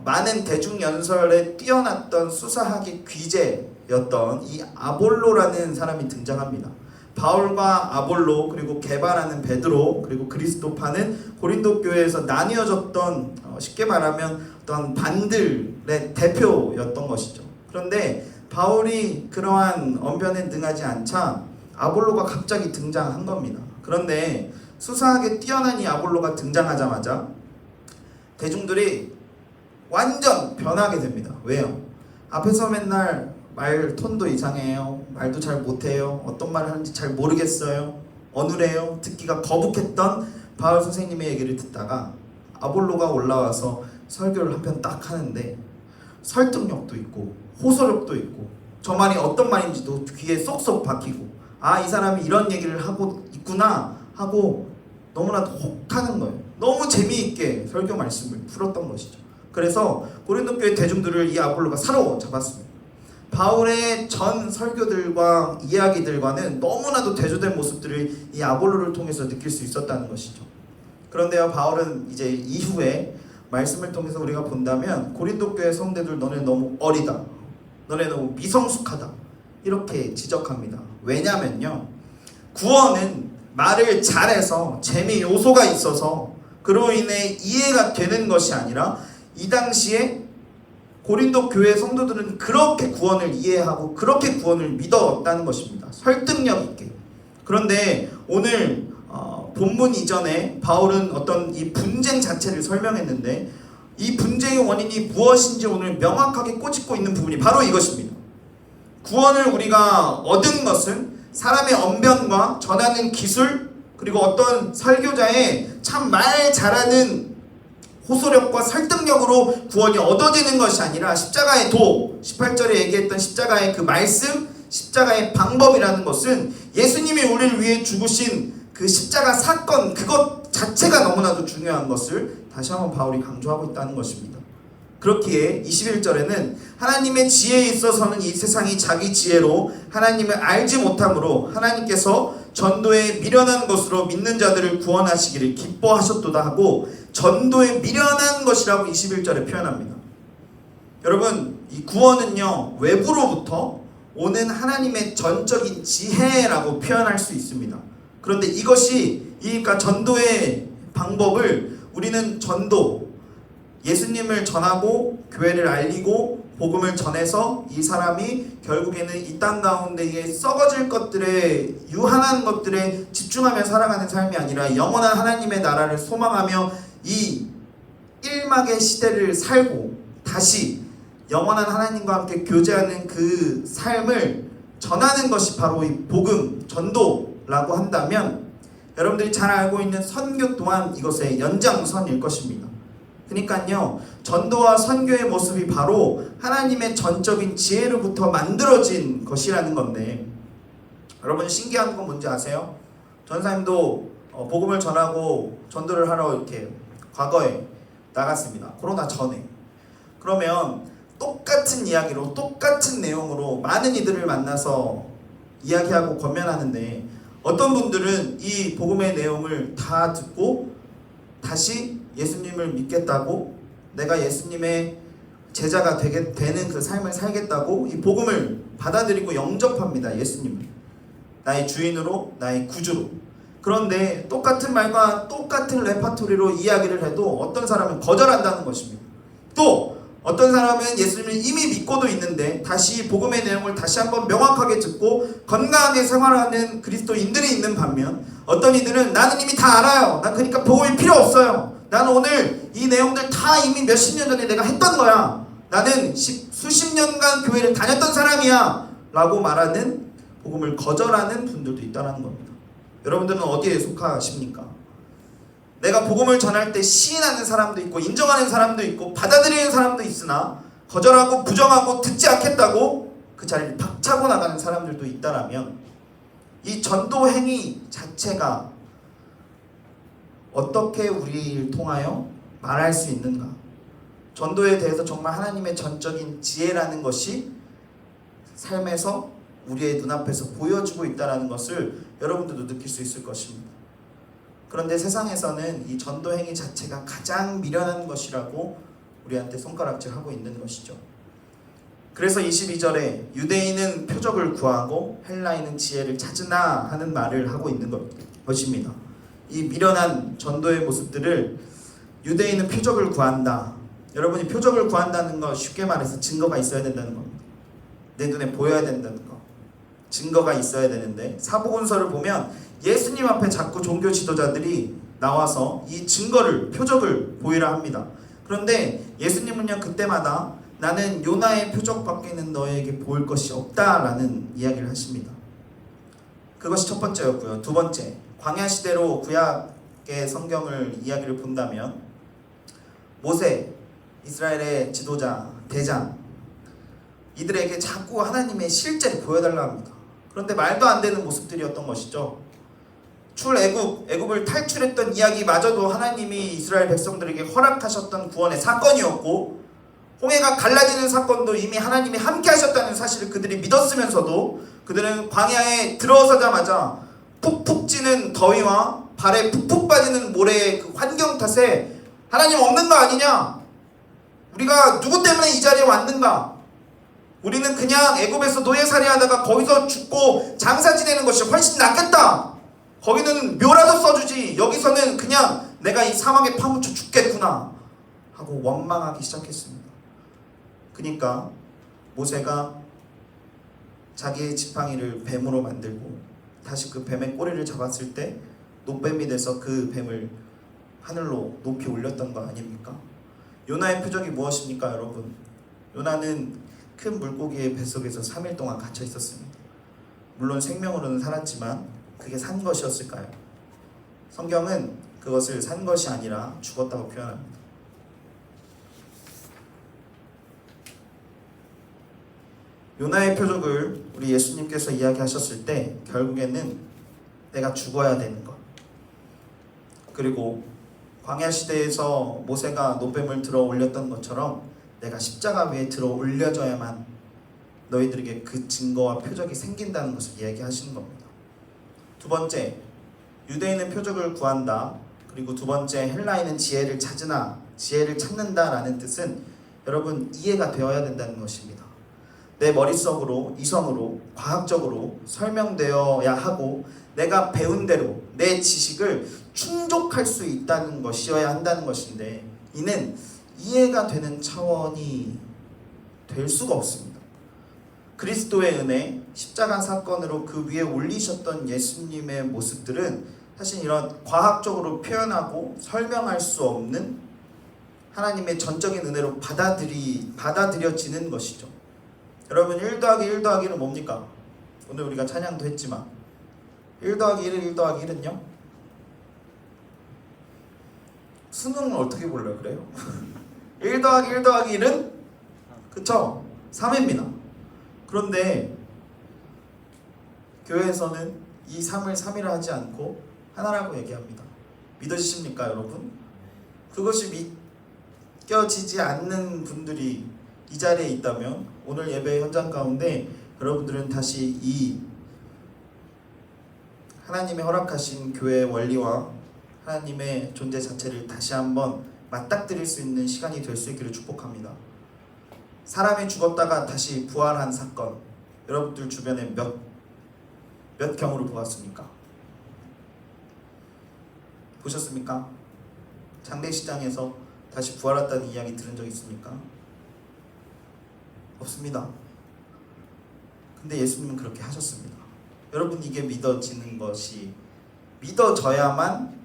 많은 대중연설에 뛰어났던 수사학의 귀재였던 이 아볼로라는 사람이 등장합니다. 바울과 아볼로, 그리고 게바라는 베드로, 그리고 그리스도파는 고린도 교회에서 나뉘어졌던 쉽게 말하면 어떤 반들의 대표였던 것이죠. 그런데 바울이 그러한 언변에 능하지 않자 아볼로가 갑자기 등장한 겁니다. 그런데 수사학에 뛰어난 이 아볼로가 등장하자마자 대중들이 완전 변하게 됩니다. 왜요? 앞에서 맨날 말 톤도 이상해요, 말도 잘 못해요, 어떤 말을 하는지 잘 모르겠어요, 어눌해요, 듣기가 거북했던 바울 선생님의 얘기를 듣다가 아볼로가 올라와서 설교를 한 편 딱 하는데 설득력도 있고 호소력도 있고 저 말이 어떤 말인지도 귀에 쏙쏙 박히고 이 사람이 이런 얘기를 하고 있구나 하고 너무나도 혹하는 거예요. 너무 재미있게 설교 말씀을 풀었던 것이죠. 그래서 고린도 교회 대중들을 이 아볼로가 사로잡았습니다. 바울의 전 설교들과 이야기들과는 너무나도 대조된 모습들을 이 아볼로를 통해서 느낄 수 있었다는 것이죠. 그런데요, 바울은 이제 이후에 말씀을 통해서 우리가 본다면 고린도 교회 성도들 너네 너무 어리다, 너네 너무 미성숙하다 이렇게 지적합니다. 왜냐면요, 구원은 말을 잘해서 재미 요소가 있어서 그로 인해 이해가 되는 것이 아니라 이 당시에 고린도 교회 성도들은 그렇게 구원을 이해하고 그렇게 구원을 믿었다는 것입니다. 설득력 있게. 그런데 오늘 본문 이전에 바울은 어떤 이 분쟁 자체를 설명했는데 이 분쟁의 원인이 무엇인지 오늘 명확하게 꼬집고 있는 부분이 바로 이것입니다. 구원을 우리가 얻은 것은 사람의 언변과 전하는 기술, 그리고 어떤 설교자의 참 말 잘하는 호소력과 설득력으로 구원이 얻어지는 것이 아니라 십자가의 도, 18절에 얘기했던 십자가의 그 말씀, 십자가의 방법이라는 것은 예수님이 우리를 위해 죽으신 그 십자가 사건, 그것 자체가 너무나도 중요한 것을 다시 한번 바울이 강조하고 있다는 것입니다. 그렇기에 21절에는 하나님의 지혜에 있어서는 이 세상이 자기 지혜로 하나님을 알지 못함으로 하나님께서 전도에 미련한 것으로 믿는 자들을 구원하시기를 기뻐하셨도다 하고 전도에 미련한 것이라고 21절에 표현합니다. 여러분, 이 구원은요 외부로부터 오는 하나님의 전적인 지혜라고 표현할 수 있습니다. 그런데 이것이 그러니까 전도의 방법을 우리는 전도, 예수님을 전하고 교회를 알리고 복음을 전해서 이 사람이 결국에는 이 땅 가운데에 썩어질 것들에 유한한 것들에 집중하며 살아가는 삶이 아니라 영원한 하나님의 나라를 소망하며 이 일막의 시대를 살고 다시 영원한 하나님과 함께 교제하는 그 삶을 전하는 것이 바로 이 복음, 전도라고 한다면 여러분들이 잘 알고 있는 선교 또한 이것의 연장선일 것입니다. 그러니까요, 전도와 선교의 모습이 바로 하나님의 전적인 지혜로부터 만들어진 것이라는 건데, 여러분 신기한 건 뭔지 아세요? 전사님도 복음을 전하고 전도를 하러 이렇게 과거에 나갔습니다. 코로나 전에. 그러면 똑같은 이야기로 똑같은 내용으로 많은 이들을 만나서 이야기하고 권면하는데 어떤 분들은 이 복음의 내용을 다 듣고 다시 예수님을 믿겠다고, 내가 예수님의 제자가 되는 그 삶을 살겠다고 이 복음을 받아들이고 영접합니다. 예수님을 나의 주인으로, 나의 구주로. 그런데 똑같은 말과 똑같은 레파토리로 이야기를 해도 어떤 사람은 거절한다는 것입니다. 또 어떤 사람은 예수님을 이미 믿고도 있는데 다시 복음의 내용을 다시 한번 명확하게 듣고 건강하게 생활하는 그리스도인들이 있는 반면 어떤 이들은 나는 이미 다 알아요, 난 그러니까 복음이 필요 없어요, 나는 오늘 이 내용들 다 이미 몇십 년 전에 내가 했던 거야, 나는 수십 년간 교회를 다녔던 사람이야 라고 말하는, 복음을 거절하는 분들도 있다는 겁니다. 여러분들은 어디에 속하십니까? 내가 복음을 전할 때 시인하는 사람도 있고 인정하는 사람도 있고 받아들이는 사람도 있으나 거절하고 부정하고 듣지 않겠다고 그 자리를 박차고 나가는 사람들도 있다라면 이 전도 행위 자체가 어떻게 우리를 통하여 말할 수 있는가? 전도에 대해서 정말 하나님의 전적인 지혜라는 것이 삶에서 우리의 눈앞에서 보여주고 있다는 것을 여러분들도 느낄 수 있을 것입니다. 그런데 세상에서는 이 전도 행위 자체가 가장 미련한 것이라고 우리한테 손가락질하고 있는 것이죠. 그래서 22절에 유대인은 표적을 구하고 헬라인은 지혜를 찾으나 하는 말을 하고 있는 것입니다. 이 미련한 전도의 모습들을 유대인은 표적을 구한다. 여러분이 표적을 구한다는 거 쉽게 말해서 증거가 있어야 된다는 겁니다. 내 눈에 보여야 된다는 거. 증거가 있어야 되는데 사복음서를 보면 예수님 앞에 자꾸 종교 지도자들이 나와서 이 증거를, 표적을 보이라 합니다. 그런데 예수님은요, 그때마다 나는 요나의 표적밖에는 너에게 보일 것이 없다라는 이야기를 하십니다. 그것이 첫 번째였고요. 두 번째, 광야 시대로 구약의 성경을 이야기를 본다면 모세, 이스라엘의 지도자, 대장, 이들에게 자꾸 하나님의 실제를 보여달라 합니다. 그런데 말도 안 되는 모습들이었던 것이죠. 애굽을 탈출했던 이야기마저도 하나님이 이스라엘 백성들에게 허락하셨던 구원의 사건이었고, 홍해가 갈라지는 사건도 이미 하나님이 함께 하셨다는 사실을 그들이 믿었으면서도 그들은 광야에 들어서자마자 푹푹 찌는 더위와 발에 푹푹 빠지는 모래의 그 환경 탓에 하나님 없는 거 아니냐? 우리가 누구 때문에 이 자리에 왔는가? 우리는 그냥 애굽에서 노예살이 하다가 거기서 죽고 장사 지내는 것이 훨씬 낫겠다. 거기는 묘라도 써주지. 여기서는 그냥 내가 이 사막에 파묻혀 죽겠구나 하고 원망하기 시작했습니다. 그러니까 모세가 자기의 지팡이를 뱀으로 만들고 다시 그 뱀의 꼬리를 잡았을 때 노뱀이 돼서 그 뱀을 하늘로 높이 올렸던 거 아닙니까? 요나의 표적이 무엇입니까, 여러분? 요나는 큰 물고기의 뱃속에서 3일 동안 갇혀 있었습니다. 물론 생명으로는 살았지만 그게 산 것이었을까요? 성경은 그것을 산 것이 아니라 죽었다고 표현합니다. 요나의 표적을 우리 예수님께서 이야기하셨을 때 결국에는 내가 죽어야 되는 것, 그리고 광야 시대에서 모세가 노뱀을 들어 올렸던 것처럼 내가 십자가 위에 들어 올려져야만 너희들에게 그 증거와 표적이 생긴다는 것을 이야기하시는 겁니다. 두 번째, 유대인은 표적을 구한다. 그리고 두 번째, 헬라인은 지혜를 찾으나, 지혜를 찾는다라는 뜻은 여러분 이해가 되어야 된다는 것입니다. 내 머릿속으로, 이성으로, 과학적으로 설명되어야 하고 내가 배운 대로 내 지식을 충족할 수 있다는 것이어야 한다는 것인데, 이는 이해가 되는 차원이 될 수가 없습니다. 그리스도의 은혜, 십자가 사건으로 그 위에 올리셨던 예수님의 모습들은 사실 이런 과학적으로 표현하고 설명할 수 없는 하나님의 전적인 은혜로 받아들여지는 것이죠. 여러분, 1 더하기 1 더하기 1은 뭡니까? 오늘 우리가 찬양도 했지만 1 더하기 1은 1 더하기 1은요? 수능을 어떻게 볼래요? 그래요? 1 더하기 1 더하기 1은? 그쵸? 3입니다. 그런데 교회에서는 이 3을 3이라 하지 않고 하나라고 얘기합니다. 믿어지십니까, 여러분? 그것이 믿겨지지 않는 분들이 이 자리에 있다면 오늘 예배 현장 가운데 여러분들은 다시 이 하나님의 허락하신 교회의 원리와 하나님의 존재 자체를 다시 한번 맞닥뜨릴 수 있는 시간이 될 수 있기를 축복합니다. 사람이 죽었다가 다시 부활한 사건, 여러분들 주변에 몇 경우를 보았습니까? 보셨습니까? 장례식장에서 다시 부활했다는 이야기 들은 적 있습니까? 없습니다. 근데 예수님은 그렇게 하셨습니다. 여러분, 이게 믿어지는 것이, 믿어져야만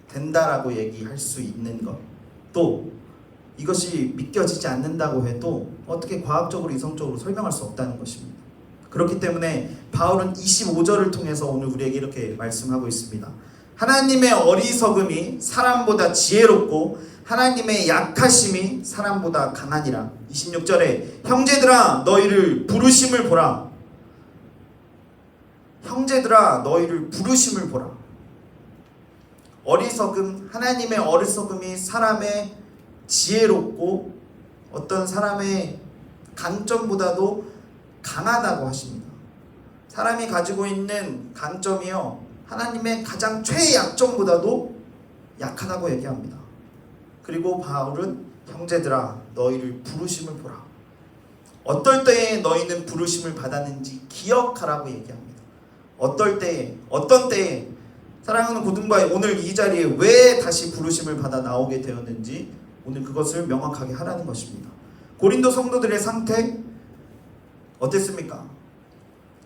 된다라고 얘기할 수 있는 것, 또 이것이 믿겨지지 않는다고 해도 어떻게 과학적으로 이성적으로 설명할 수 없다는 것입니다. 그렇기 때문에 바울은 25절을 통해서 오늘 우리에게 이렇게 말씀하고 있습니다. 하나님의 어리석음이 사람보다 지혜롭고 하나님의 약하심이 사람보다 강하니라. 26절에 형제들아 너희를 부르심을 보라. 형제들아 너희를 부르심을 보라. 어리석음, 하나님의 어리석음이 사람의 지혜롭고 어떤 사람의 강점보다도 강하다고 하십니다. 사람이 가지고 있는 강점이요, 하나님의 가장 최약점보다도 약하다고 얘기합니다. 그리고 바울은 형제들아 너희를 부르심을 보라. 어떨 때에 너희는 부르심을 받았는지 기억하라고 얘기합니다. 어떨 때에, 어떤 때에, 사랑하는 고등부의 오늘 이 자리에 왜 다시 부르심을 받아 나오게 되었는지 오늘 그것을 명확하게 하라는 것입니다. 고린도 성도들의 상태 어땠습니까?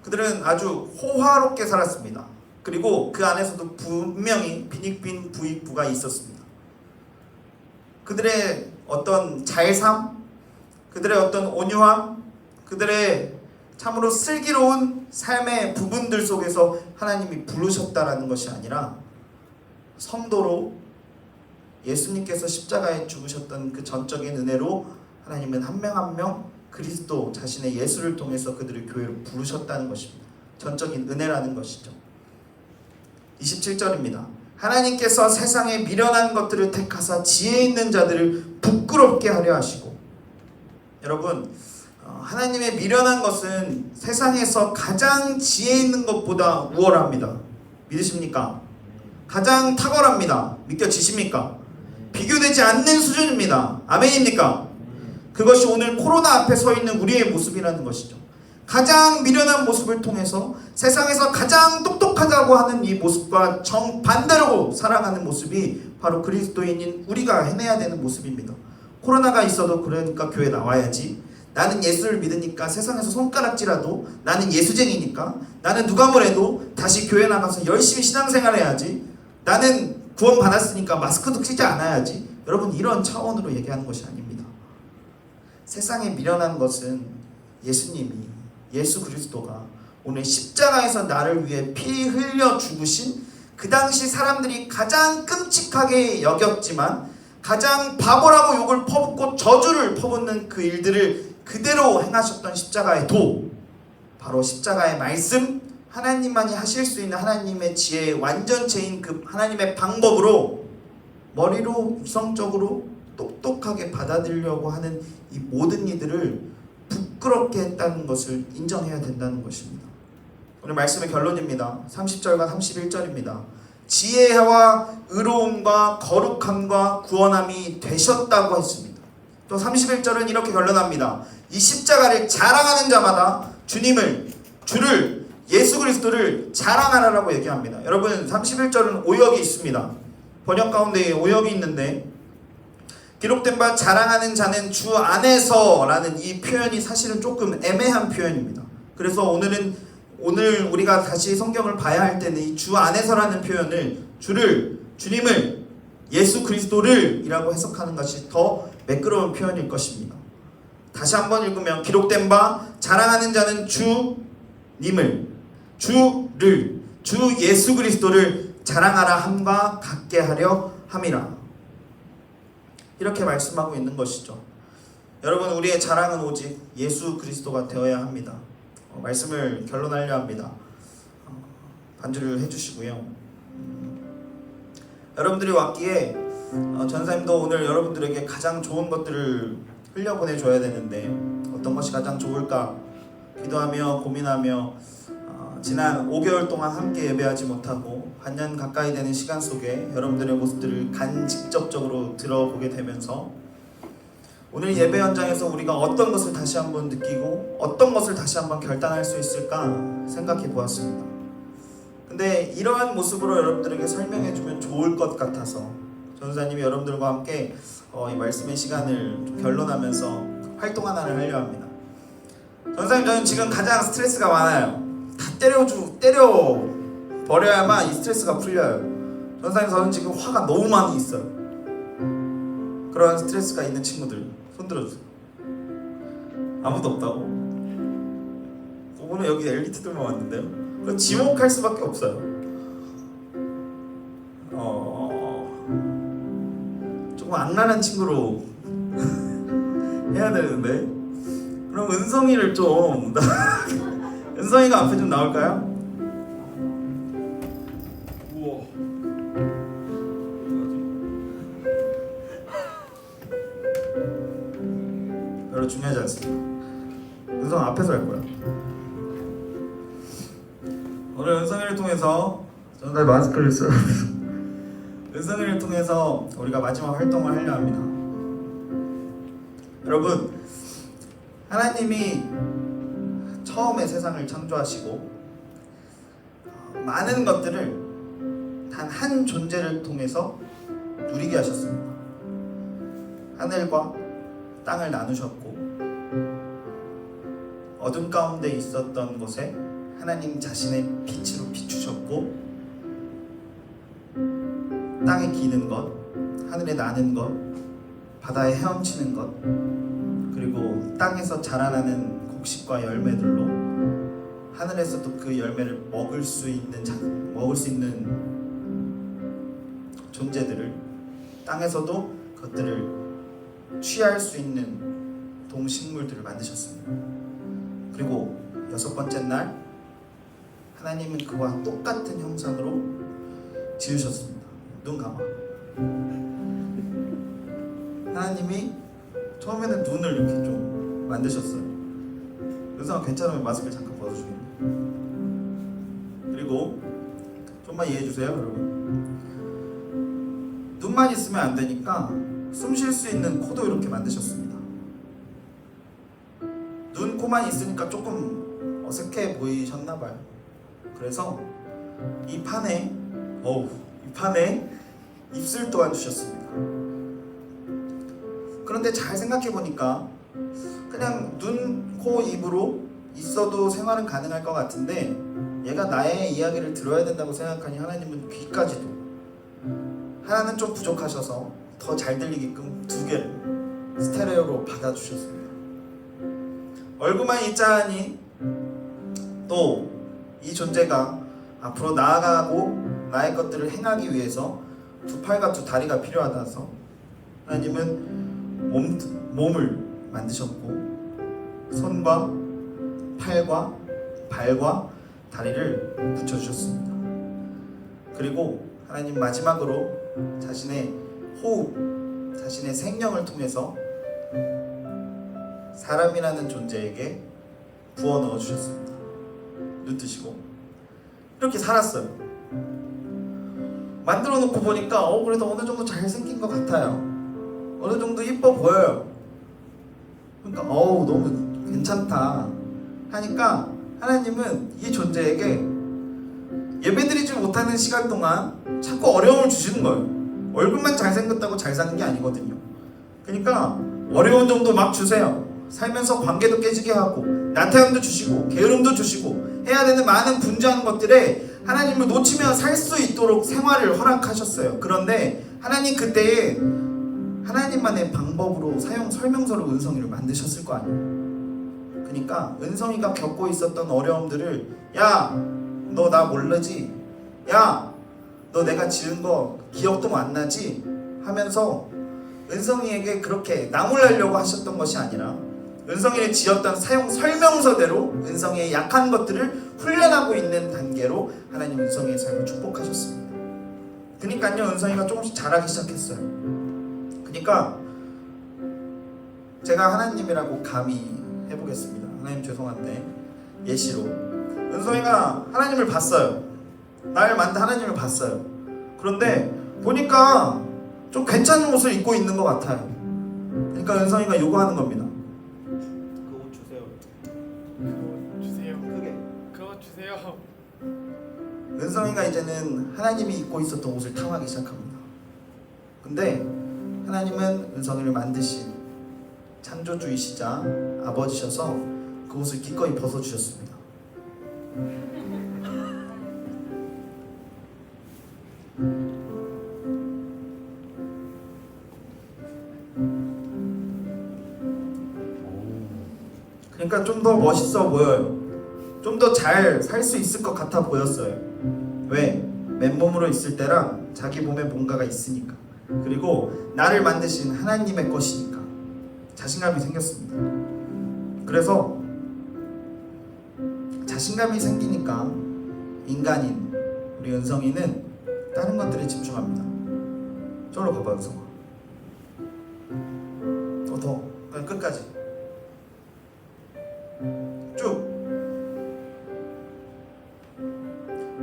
그들은 아주 호화롭게 살았습니다. 그리고 그 안에서도 분명히 빈익빈 부익부가 있었습니다. 그들의 어떤 잘삼, 그들의 어떤 온유함, 그들의 참으로 슬기로운 삶의 부분들 속에서 하나님이 부르셨다라는 것이 아니라 성도로 예수님께서 십자가에 죽으셨던 그 전적인 은혜로 하나님은 한 명 한 명 그리스도 자신의 예수를 통해서 그들을 교회로 부르셨다는 것입니다. 전적인 은혜라는 것이죠. 27절입니다. 하나님께서 세상에 미련한 것들을 택하사 지혜 있는 자들을 부끄럽게 하려 하시고, 여러분, 하나님의 미련한 것은 세상에서 가장 지혜 있는 것보다 우월합니다. 믿으십니까? 가장 탁월합니다. 믿겨지십니까? 비교되지 않는 수준입니다. 아멘입니까? 그것이 오늘 코로나 앞에 서 있는 우리의 모습이라는 것이죠. 가장 미련한 모습을 통해서 세상에서 가장 똑똑하다고 하는 이 모습과 정반대로 살아가는 모습이 바로 그리스도인인 우리가 해내야 되는 모습입니다. 코로나가 있어도 그러니까 교회 나와야지, 나는 예수를 믿으니까 세상에서 손가락질라도 나는 예수쟁이니까, 나는 누가 뭐래도 다시 교회 나가서 열심히 신앙생활 해야지, 나는 구원 받았으니까 마스크도 쓰지 않아야지. 여러분, 이런 차원으로 얘기하는 것이 아닙니다. 세상에 미련한 것은 예수님이, 예수 그리스도가 오늘 십자가에서 나를 위해 피 흘려 죽으신 그 당시 사람들이 가장 끔찍하게 여겼지만 가장 바보라고 욕을 퍼붓고 저주를 퍼붓는 그 일들을 그대로 행하셨던 십자가의 도, 바로 십자가의 말씀, 하나님만이 하실 수 있는 하나님의 지혜의 완전체인 그 하나님의 방법으로 머리로 이성적으로 똑똑하게 받아들이려고 하는 이 모든 이들을 부끄럽게 했다는 것을 인정해야 된다는 것입니다. 오늘 말씀의 결론입니다. 30절과 31절입니다. 지혜와 의로움과 거룩함과 구원함이 되셨다고 했습니다. 또 31절은 이렇게 결론합니다. 이 십자가를 자랑하는 자마다 주를 예수 그리스도를 자랑하라라고 얘기합니다. 여러분, 31절은 오역이 있습니다. 번역 가운데 오역이 있는데, 기록된 바 자랑하는 자는 주 안에서 라는 이 표현이 사실은 조금 애매한 표현입니다. 그래서 오늘 우리가 다시 성경을 봐야 할 때는 이 주 안에서라는 표현을 주님을, 예수 그리스도를 이라고 해석하는 것이 더 매끄러운 표현일 것입니다. 다시 한번 읽으면, 기록된 바 자랑하는 자는 주님을, 주 예수 그리스도를 자랑하라 함과 같게 하려 함이라. 이렇게 말씀하고 있는 것이죠. 여러분, 우리의 자랑은 오직 예수 그리스도가 되어야 합니다. 말씀을 결론하려 합니다. 반주를 해주시고요. 여러분들이 왔기에 전사님도 오늘 여러분들에게 가장 좋은 것들을 흘려보내줘야 되는데 어떤 것이 가장 좋을까 기도하며 고민하며 지난 5개월 동안 함께 예배하지 못하고 반년 가까이 되는 시간 속에 여러분들의 모습들을 간직접적으로 들어보게 되면서 오늘 예배 현장에서 우리가 어떤 것을 다시 한번 느끼고 어떤 것을 다시 한번 결단할 수 있을까 생각해 보았습니다. 근데 이러한 모습으로 여러분들에게 설명해주면 좋을 것 같아서 전사님이 여러분들과 함께 이 말씀의 시간을 좀 결론하면서 활동 하나를 하려 합니다. 전사님, 저는 지금 가장 스트레스가 많아요. 다 때려 버려야만 이 스트레스가 풀려요. 전사님, 저는 지금 화가 너무 많이 있어요. 그런 스트레스가 있는 친구들 손 들어주세요. 아무도 없다고? 오늘 여기 엘리트들만 왔는데요. 지목할 수밖에 없어요. 조금 악랄한 친구로 해야 되는데, 그럼 은성이를 좀 은성이가 앞에 좀 나올까요? 우와. 별로 중요하지 않습니다. 은성 앞에서 할 거야. 오늘 은성이를 통해서 저는 마스크를 쓰 은성이를 통해서 우리가 마지막 활동을 하려 합니다. 여러분, 하나님이 처음에 세상을 창조하시고 많은 것들을 단 한 존재를 통해서 누리게 하셨습니다. 하늘과 땅을 나누셨고 어둠 가운데 있었던 곳에 하나님 자신의 빛으로 비추셨고 땅에 기는 것, 하늘에 나는 것, 바다에 헤엄치는 것, 그리고 땅에서 자라나는 곡식과 열매들로 하늘에서도 그 열매를 먹을 수 있는 존재들을, 땅에서도 그것들을 취할 수 있는 동식물들을 만드셨습니다. 그리고 6번째 날 하나님은 그와 똑같은 형상으로 지으셨습니다. 눈 감아. 하나님이 처음에는 눈을 이렇게 좀 만드셨어요. 은성아 괜찮으면 마스크를 잠깐 벗어주겠네. 그리고 좀만 이해해주세요 여러분. 눈만 있으면 안 되니까 숨 쉴 수 있는 코도 이렇게 만드셨습니다. 눈, 코만 있으니까 조금 어색해 보이셨나봐요. 그래서 이 판에 입술 또한 주셨습니다. 그런데 잘 생각해보니까 그냥 눈, 코, 입으로 있어도 생활은 가능할 것 같은데 얘가 나의 이야기를 들어야 된다고 생각하니 하나님은 귀까지도, 하나는 좀 부족하셔서 더 잘 들리게끔 2개를 스테레오로 받아주셨습니다. 얼굴만 있자 하니 또 이 존재가 앞으로 나아가고 나의 것들을 행하기 위해서 2 팔과 2 다리가 필요하다서 하나님은 몸을 만드셨고 손과 팔과 발과 다리를 붙여주셨습니다. 그리고 하나님 마지막으로 자신의 호흡, 자신의 생명을 통해서 사람이라는 존재에게 부어 넣어주셨습니다. 눈 뜨시고 이렇게 살았어요. 만들어 놓고 보니까 그래도 어느 정도 잘생긴 것 같아요. 어느 정도 이뻐 보여요. 그러니까 너무 괜찮다 하니까 하나님은 이 존재에게 예배드리지 못하는 시간 동안 자꾸 어려움을 주시는 거예요. 얼굴만 잘생겼다고 잘 사는 게 아니거든요. 그러니까 어려운 정도 막 주세요. 살면서 관계도 깨지게 하고 나태함도 주시고 게으름도 주시고 해야 되는 많은 분주한 것들에 하나님을 놓치면 살 수 있도록 생활을 허락하셨어요. 그런데 하나님 그때에 하나님만의 방법으로 사용 설명서로 은성이를 만드셨을 거 아니에요. 그러니까 은성이가 겪고 있었던 어려움들을 야, 너 나 모르지? 야, 너 내가 지은 거 기억도 안 나지? 하면서 은성이에게 그렇게 나무라려고 하셨던 것이 아니라 은성이를 지었던 사용 설명서대로 은성이의 약한 것들을 훈련하고 있는 단계로 하나님 은성이의 삶을 축복하셨습니다. 그러니까요, 은성이가 조금씩 자라기 시작했어요. 그러니까 제가 하나님이라고 감히 해보겠습니다. 하나님 죄송한데 예시로 은성이가 하나님을 봤어요. 나를 만든 하나님을 봤어요. 그런데 보니까 좀 괜찮은 옷을 입고 있는 것 같아요. 그러니까 은성이가 요구하는 겁니다. 그 옷 주세요. 주세요. 크게. 그거 주세요. 은성이가 이제는 하나님이 입고 있었던 옷을 탐하기 시작합니다. 근데 하나님은 은성이를 만드신 창조주이시자 아버지셔서 그 옷을 기꺼이 벗어주셨습니다. 그러니까 좀 더 멋있어 보여요. 좀 더 잘 살 수 있을 것 같아 보였어요. 왜? 맨몸으로 있을 때랑 자기 몸에 뭔가가 있으니까, 그리고 나를 만드신 하나님의 것이니까 자신감이 생겼습니다. 그래서 자신감이 생기니까 인간인 우리 은성이는 다른 것들에 집중합니다. 저로 봐봐, 은성아. 더 그냥 끝까지.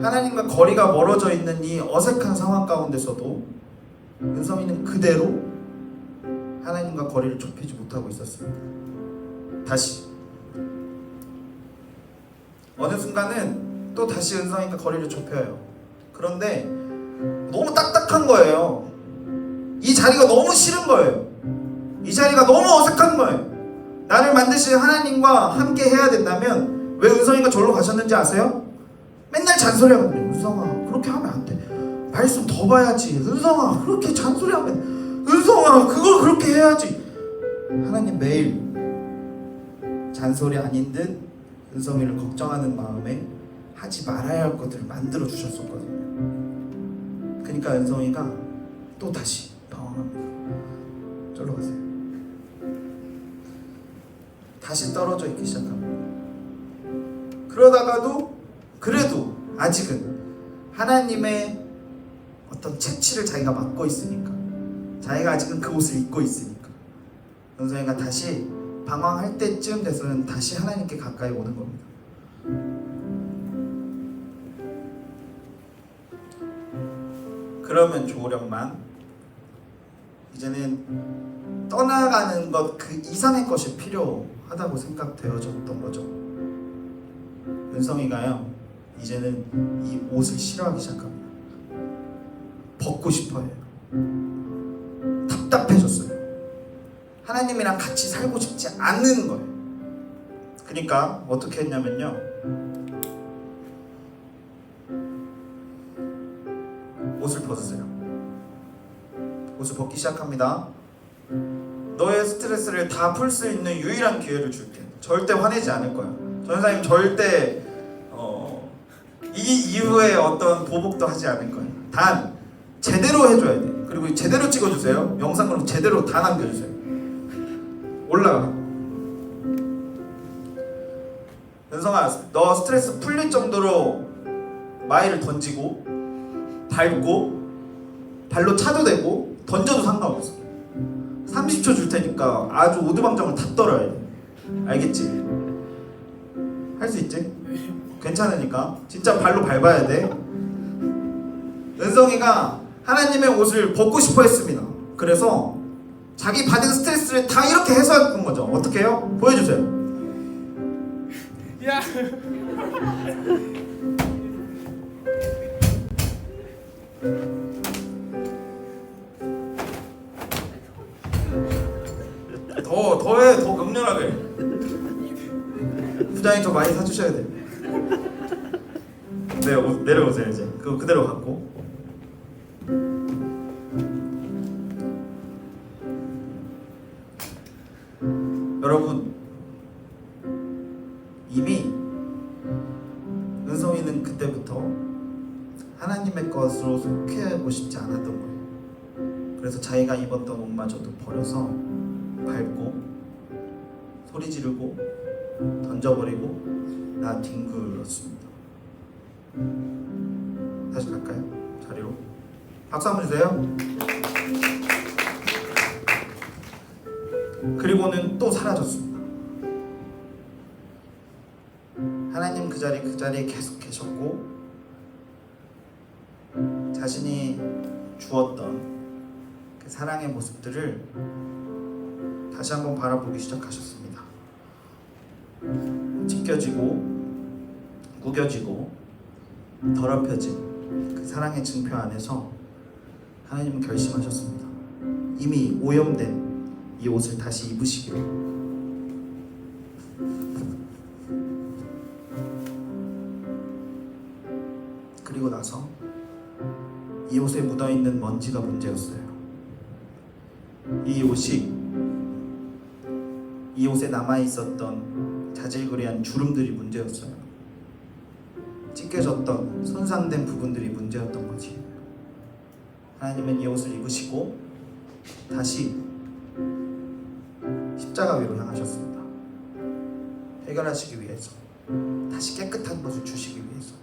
하나님과 거리가 멀어져 있는 이 어색한 상황 가운데서도 은성이는 그대로 하나님과 거리를 좁히지 못하고 있었습니다. 다시 어느 순간은 또 다시 은성이가 거리를 좁혀요. 그런데 너무 딱딱한 거예요. 이 자리가 너무 싫은 거예요. 이 자리가 너무 어색한 거예요. 나를 만드신 하나님과 함께 해야 된다면 왜 은성이가 절로 가셨는지 아세요? 맨날 잔소리하거든요. 은성아 그렇게 하면 안 돼. 말씀 더 봐야지. 은성아 그렇게 잔소리하면, 은성아 그걸 그렇게 해야지. 하나님 매일 잔소리 아닌 듯 은성이를 걱정하는 마음에 하지 말아야 할 것들을 만들어 주셨었거든요. 그러니까 은성이가 또 다시 방황합니다. 절로 가세요. 다시 떨어져 있기 시작합니다. 그러다가도 그래도 아직은 하나님의 어떤 채취를 자기가 맡고 있으니까, 자기가 아직은 그 옷을 입고 있으니까 은성이가 다시 방황할 때쯤 돼서는 다시 하나님께 가까이 오는 겁니다. 그러면 좋으련만 이제는 떠나가는 것 그 이상의 것이 필요하다고 생각되어졌던 거죠. 은성이가요 이제는 이 옷을 싫어하기 시작합니다. 벗고 싶어해요. 답답해졌어요. 하나님이랑 같이 살고 싶지 않는 거예요. 그러니까 어떻게 했냐면요, 옷을 벗으세요. 옷을 벗기 시작합니다. 너의 스트레스를 다 풀 수 있는 유일한 기회를 줄게. 절대 화내지 않을 거야. 전사님 절대 이 이후에 어떤 보복도 하지 않을 거야. 단 제대로 해줘야 돼. 그리고 제대로 찍어주세요. 영상으로 제대로 다 남겨주세요. 올라가. 은성아, 너 스트레스 풀릴 정도로 마이를 던지고 밟고 발로 차도 되고 던져도 상관없어. 30초 줄 테니까 아주 오두방정을 다 떨어야 돼. 알겠지? 할 수 있지? 괜찮으니까 진짜 발로 밟아야 돼. 은성이가 하나님의 옷을 벗고 싶어 했습니다. 그래서 자기 받은 스트레스를 다 이렇게 해소했던 거죠. 어떻게 해요? 보여주세요. 야. 더해, 더 격렬하게. 부장님 더 많이 사주셔야 돼. 네, 내려오세요 이제. 그거 그대로 갖고. 여러분, 이미 은성이는 그때부터 하나님의 것으로 속해하고 싶지 않았던 거예요. 그래서 자기가 입었던 옷마저도 버려서 밟고 소리 지르고 던져버리고 나 뒹굴었습니다. 다시 갈까요? 자리로. 박수 한번 주세요. 그리고는 또 사라졌습니다. 하나님 그 자리에 계속 계셨고 자신이 주었던 그 사랑의 모습들을 다시 한번 바라보기 시작하셨습니다. 찢겨지고 구겨지고 더럽혀진 그 사랑의 증표 안에서 하나님은 결심하셨습니다. 이미 오염된 이 옷을 다시 입으시기로. 그리고 나서 이 옷에 묻어있는 먼지가 문제였어요. 이 옷에 남아있었던 자질구레한 주름들이 문제였어요. 찢겨졌던 손상된 부분들이 문제였던 거지. 하나님은 이 옷을 입으시고 다시 십자가 위로 향하셨습니다. 해결하시기 위해서, 다시 깨끗한 것을 주시기 위해서.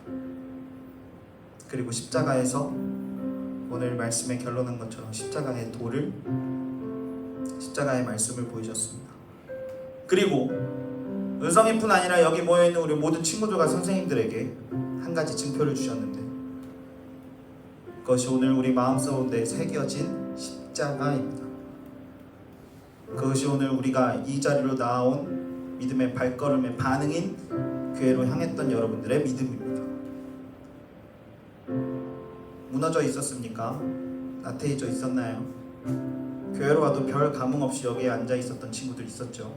그리고 십자가에서 오늘 말씀의 결론한 것처럼 십자가의 도를, 십자가의 말씀을 보이셨습니다. 그리고 은성이뿐 아니라 여기 모여있는 우리 모든 친구들과 선생님들에게 한 가지 증표를 주셨는데 그것이 오늘 우리 마음속에 새겨진 십자가입니다. 그것이 오늘 우리가 이 자리로 나아온 믿음의 발걸음의 반응인 교회로 향했던 여러분들의 믿음입니다. 무너져 있었습니까? 나태해져 있었나요? 교회로 와도 별 감흥 없이 여기에 앉아 있었던 친구들 있었죠.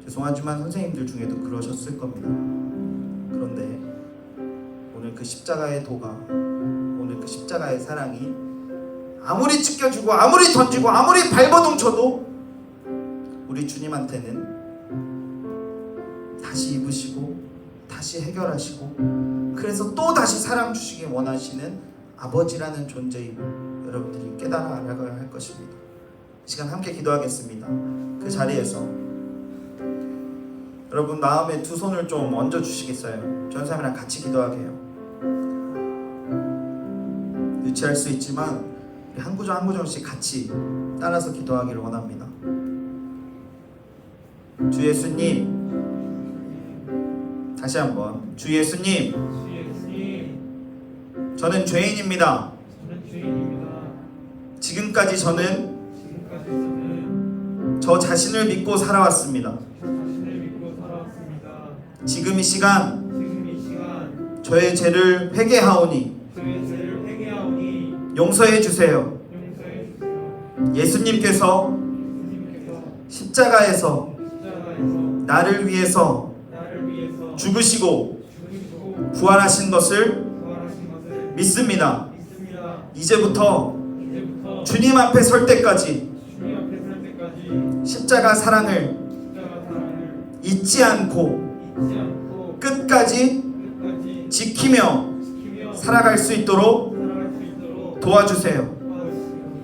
죄송하지만 선생님들 중에도 그러셨을 겁니다. 그런데 오늘 그 십자가의 도가, 오늘 그 십자가의 사랑이 아무리 찢겨주고 아무리 던지고 아무리 발버둥쳐도 우리 주님한테는 다시 입으시고 다시 해결하시고 그래서 또 다시 사랑 주시기 원하시는 아버지라는 존재임을 여러분들이 깨달아 알아가야 할 것입니다. 이 시간 함께 기도하겠습니다. 그 자리에서 여러분 마음에 두 손을 좀 얹어 주시겠어요? 전사님이랑 같이 기도하게 해요. 유치할 수 있지만 우리 한 구절 한 구절씩 같이 따라서 기도하기를 원합니다. 주 예수님, 다시 한번 주 예수님, 저는 죄인입니다. 지금까지 저는 저 자신을 믿고 살아왔습니다. 지금 이 시간 저의 죄를 회개하오니 용서해 주세요. 예수님께서 십자가에서 나를 위해서 죽으시고 부활하신 것을 믿습니다. 이제부터 주님 앞에 설 때까지 십자가 사랑을 잊지 않고 끝까지 지키며 살아갈 수 있도록 도와주세요.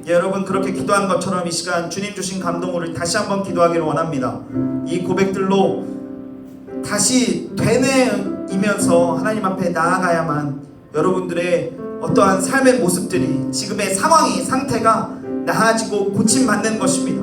예, 여러분 그렇게 기도한 것처럼 이 시간 주님 주신 감동을 다시 한번 기도하기를 원합니다. 이 고백들로 다시 되뇌이면서 하나님 앞에 나아가야만 여러분들의 어떠한 삶의 모습들이 지금의 상황이 상태가 나아지고 고침받는 것입니다.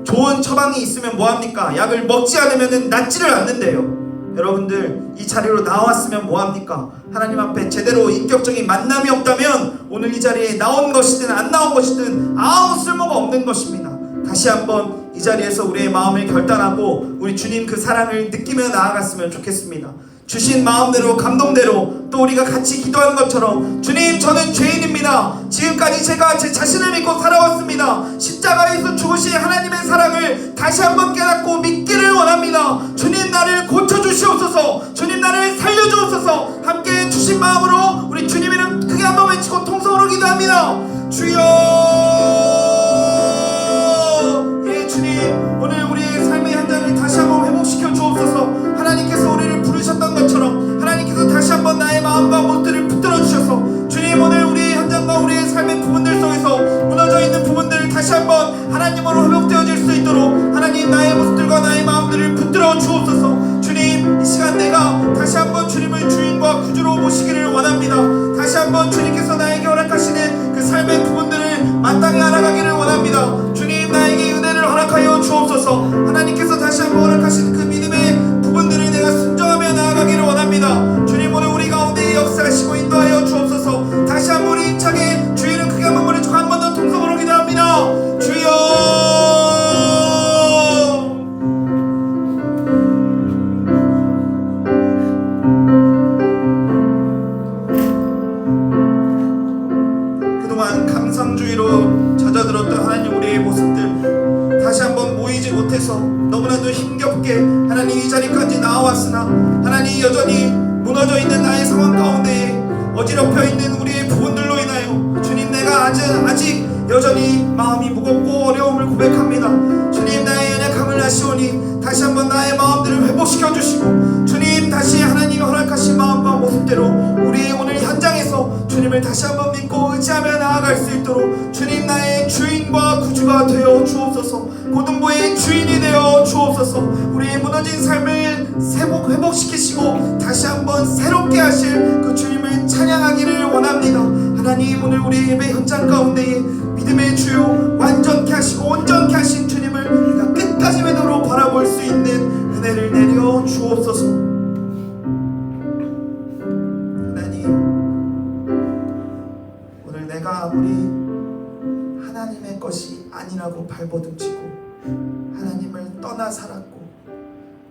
좋은 처방이 있으면 뭐합니까? 약을 먹지 않으면 낫지를 않는데요. 여러분들 이 자리로 나왔으면 뭐합니까? 하나님 앞에 제대로 인격적인 만남이 없다면 오늘 이 자리에 나온 것이든 안 나온 것이든 아무 쓸모가 없는 것입니다. 다시 한번 이 자리에서 우리의 마음을 결단하고 우리 주님 그 사랑을 느끼며 나아갔으면 좋겠습니다. 주신 마음대로 감동대로 또 우리가 같이 기도하는 것처럼 주님 저는 죄인입니다. 지금까지 제가 제 자신을 믿고 살아왔습니다. 십자가에서 죽으신 하나님의 사랑을 다시 한번 깨닫고 믿기를 원합니다. 주님 나를 고쳐주시옵소서. 주님 나를 살려주옵소서. 함께 주신 마음으로 우리 주님 이름 크게 한번 외치고 통성으로 기도합니다. 주여. 예 주님 오늘 우리의 삶의 현장을 다시 한번 회복시켜 주옵소서. 하나님께서 우리를 부르셨던 것처럼 하나님께서 다시 한번 나의 마음과 모습들을 붙들어 주셔서 주님 오늘 우리의 현장과 우리의 삶의 부분들 속에서 무너져 있는 부분들을 다시 한번 하나님으로 회복되어질 수 있도록 하나님 나의 모습들과 나의 마음들을 붙들어 주옵소서. 주님 이 시간 내가 다시 한번 주님을 주인과 구주로 모시기를 원합니다. 다시 한번 주님께서 나에게 허락하시는 그 삶의 부분들을 마땅히 알아가기를 원합니다. 주님 나에게 은혜를 허락하여 주옵소서. 하나님께서 다시 한번 허락하시는 그 믿음의 부분들을 내가 순종하며 나아가기를 원합니다. 주님 오늘 우리 가운데 역사하시고 인도하여 주옵소서. 다시 한번 우리 힘차게 주의 이름 크게 한번 부르짖고 한 번 더 통성으로 기도합니다. 주여. 그동안 감상주의로 젖어들었던 하나님 우리의 모습들 다시 한번 모이지 못해서 너무나도 힘겹게 하나님 이 자리까지 나와왔으나 하나님 여전히 무너져 있는 나의 상황 가운데 어지럽혀 있는 우리의 부분들로 인하여 주님 내가 아직 여전히 마음이 무겁고 어려움을 고백합니다. 주님 나의 연약함을 아시오니 다시 한번 나의 마음들을 회복시켜 주시고 주님 다시 하나님이 허락하신 마음과 모습대로 우리의 오늘 현장에서 주님을 다시 한번 믿고 의지하며 나아갈 수 있도록 주님 나의 주인과 구주가 되어 주옵소서. 고등부의 주인이 되어 주옵소서. 우리의 무너진 삶을 회복시키시고 다시 한번 새롭게 하실 그 주님을 찬양하기를 원합니다. 하나님 오늘 우리 예배 현장 가운데에 믿음의 주요 완전케 하시고 온전케 하신 주님을 우리가 끝까지 맺도록 바라볼 수 있는 은혜를 내려 주옵소서. 발버둥치고 하나님을 떠나 살았고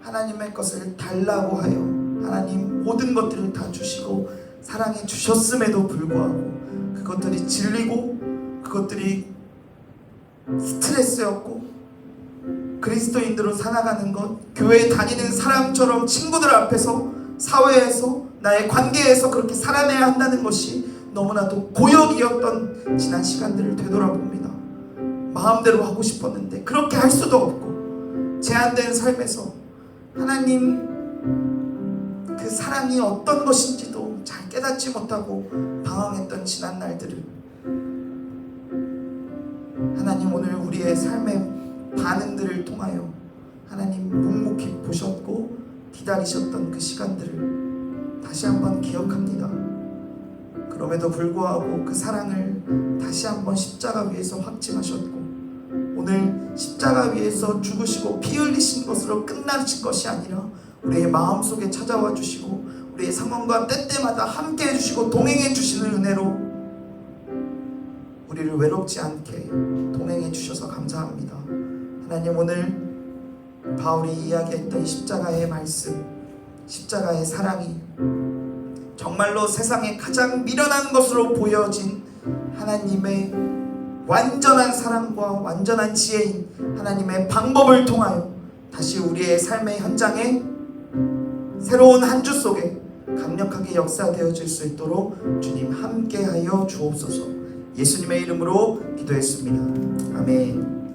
하나님의 것을 달라고 하여 하나님 모든 것들을 다 주시고 사랑해 주셨음에도 불구하고 그것들이 질리고 그것들이 스트레스였고 그리스도인으로 살아가는 것, 교회에 다니는 사람처럼 친구들 앞에서 사회에서 나의 관계에서 그렇게 살아내야 한다는 것이 너무나도 고역이었던 지난 시간들을 되돌아봅니다. 마음대로 하고 싶었는데 그렇게 할 수도 없고 제한된 삶에서 하나님 그 사랑이 어떤 것인지도 잘 깨닫지 못하고 방황했던 지난 날들을 하나님 오늘 우리의 삶의 반응들을 통하여 하나님 묵묵히 보셨고 기다리셨던 그 시간들을 다시 한번 기억합니다. 그럼에도 불구하고 그 사랑을 다시 한번 십자가 위에서 확증하셨고 오늘 십자가 위에서 죽으시고 피 흘리신 것으로 끝나신 것이 아니라 우리의 마음속에 찾아와 주시고 우리의 상황과 때때마다 함께 해주시고 동행해 주시는 은혜로 우리를 외롭지 않게 동행해 주셔서 감사합니다. 하나님 오늘 바울이 이야기했던 십자가의 말씀, 십자가의 사랑이 정말로 세상에 가장 미련한 것으로 보여진 하나님의 완전한 사랑과 완전한 지혜인 하나님의 방법을 통하여 다시 우리의 삶의 현장에 새로운 한 주 속에 강력하게 역사되어질 수 있도록 주님 함께하여 주옵소서. 예수님의 이름으로 기도했습니다. 아멘.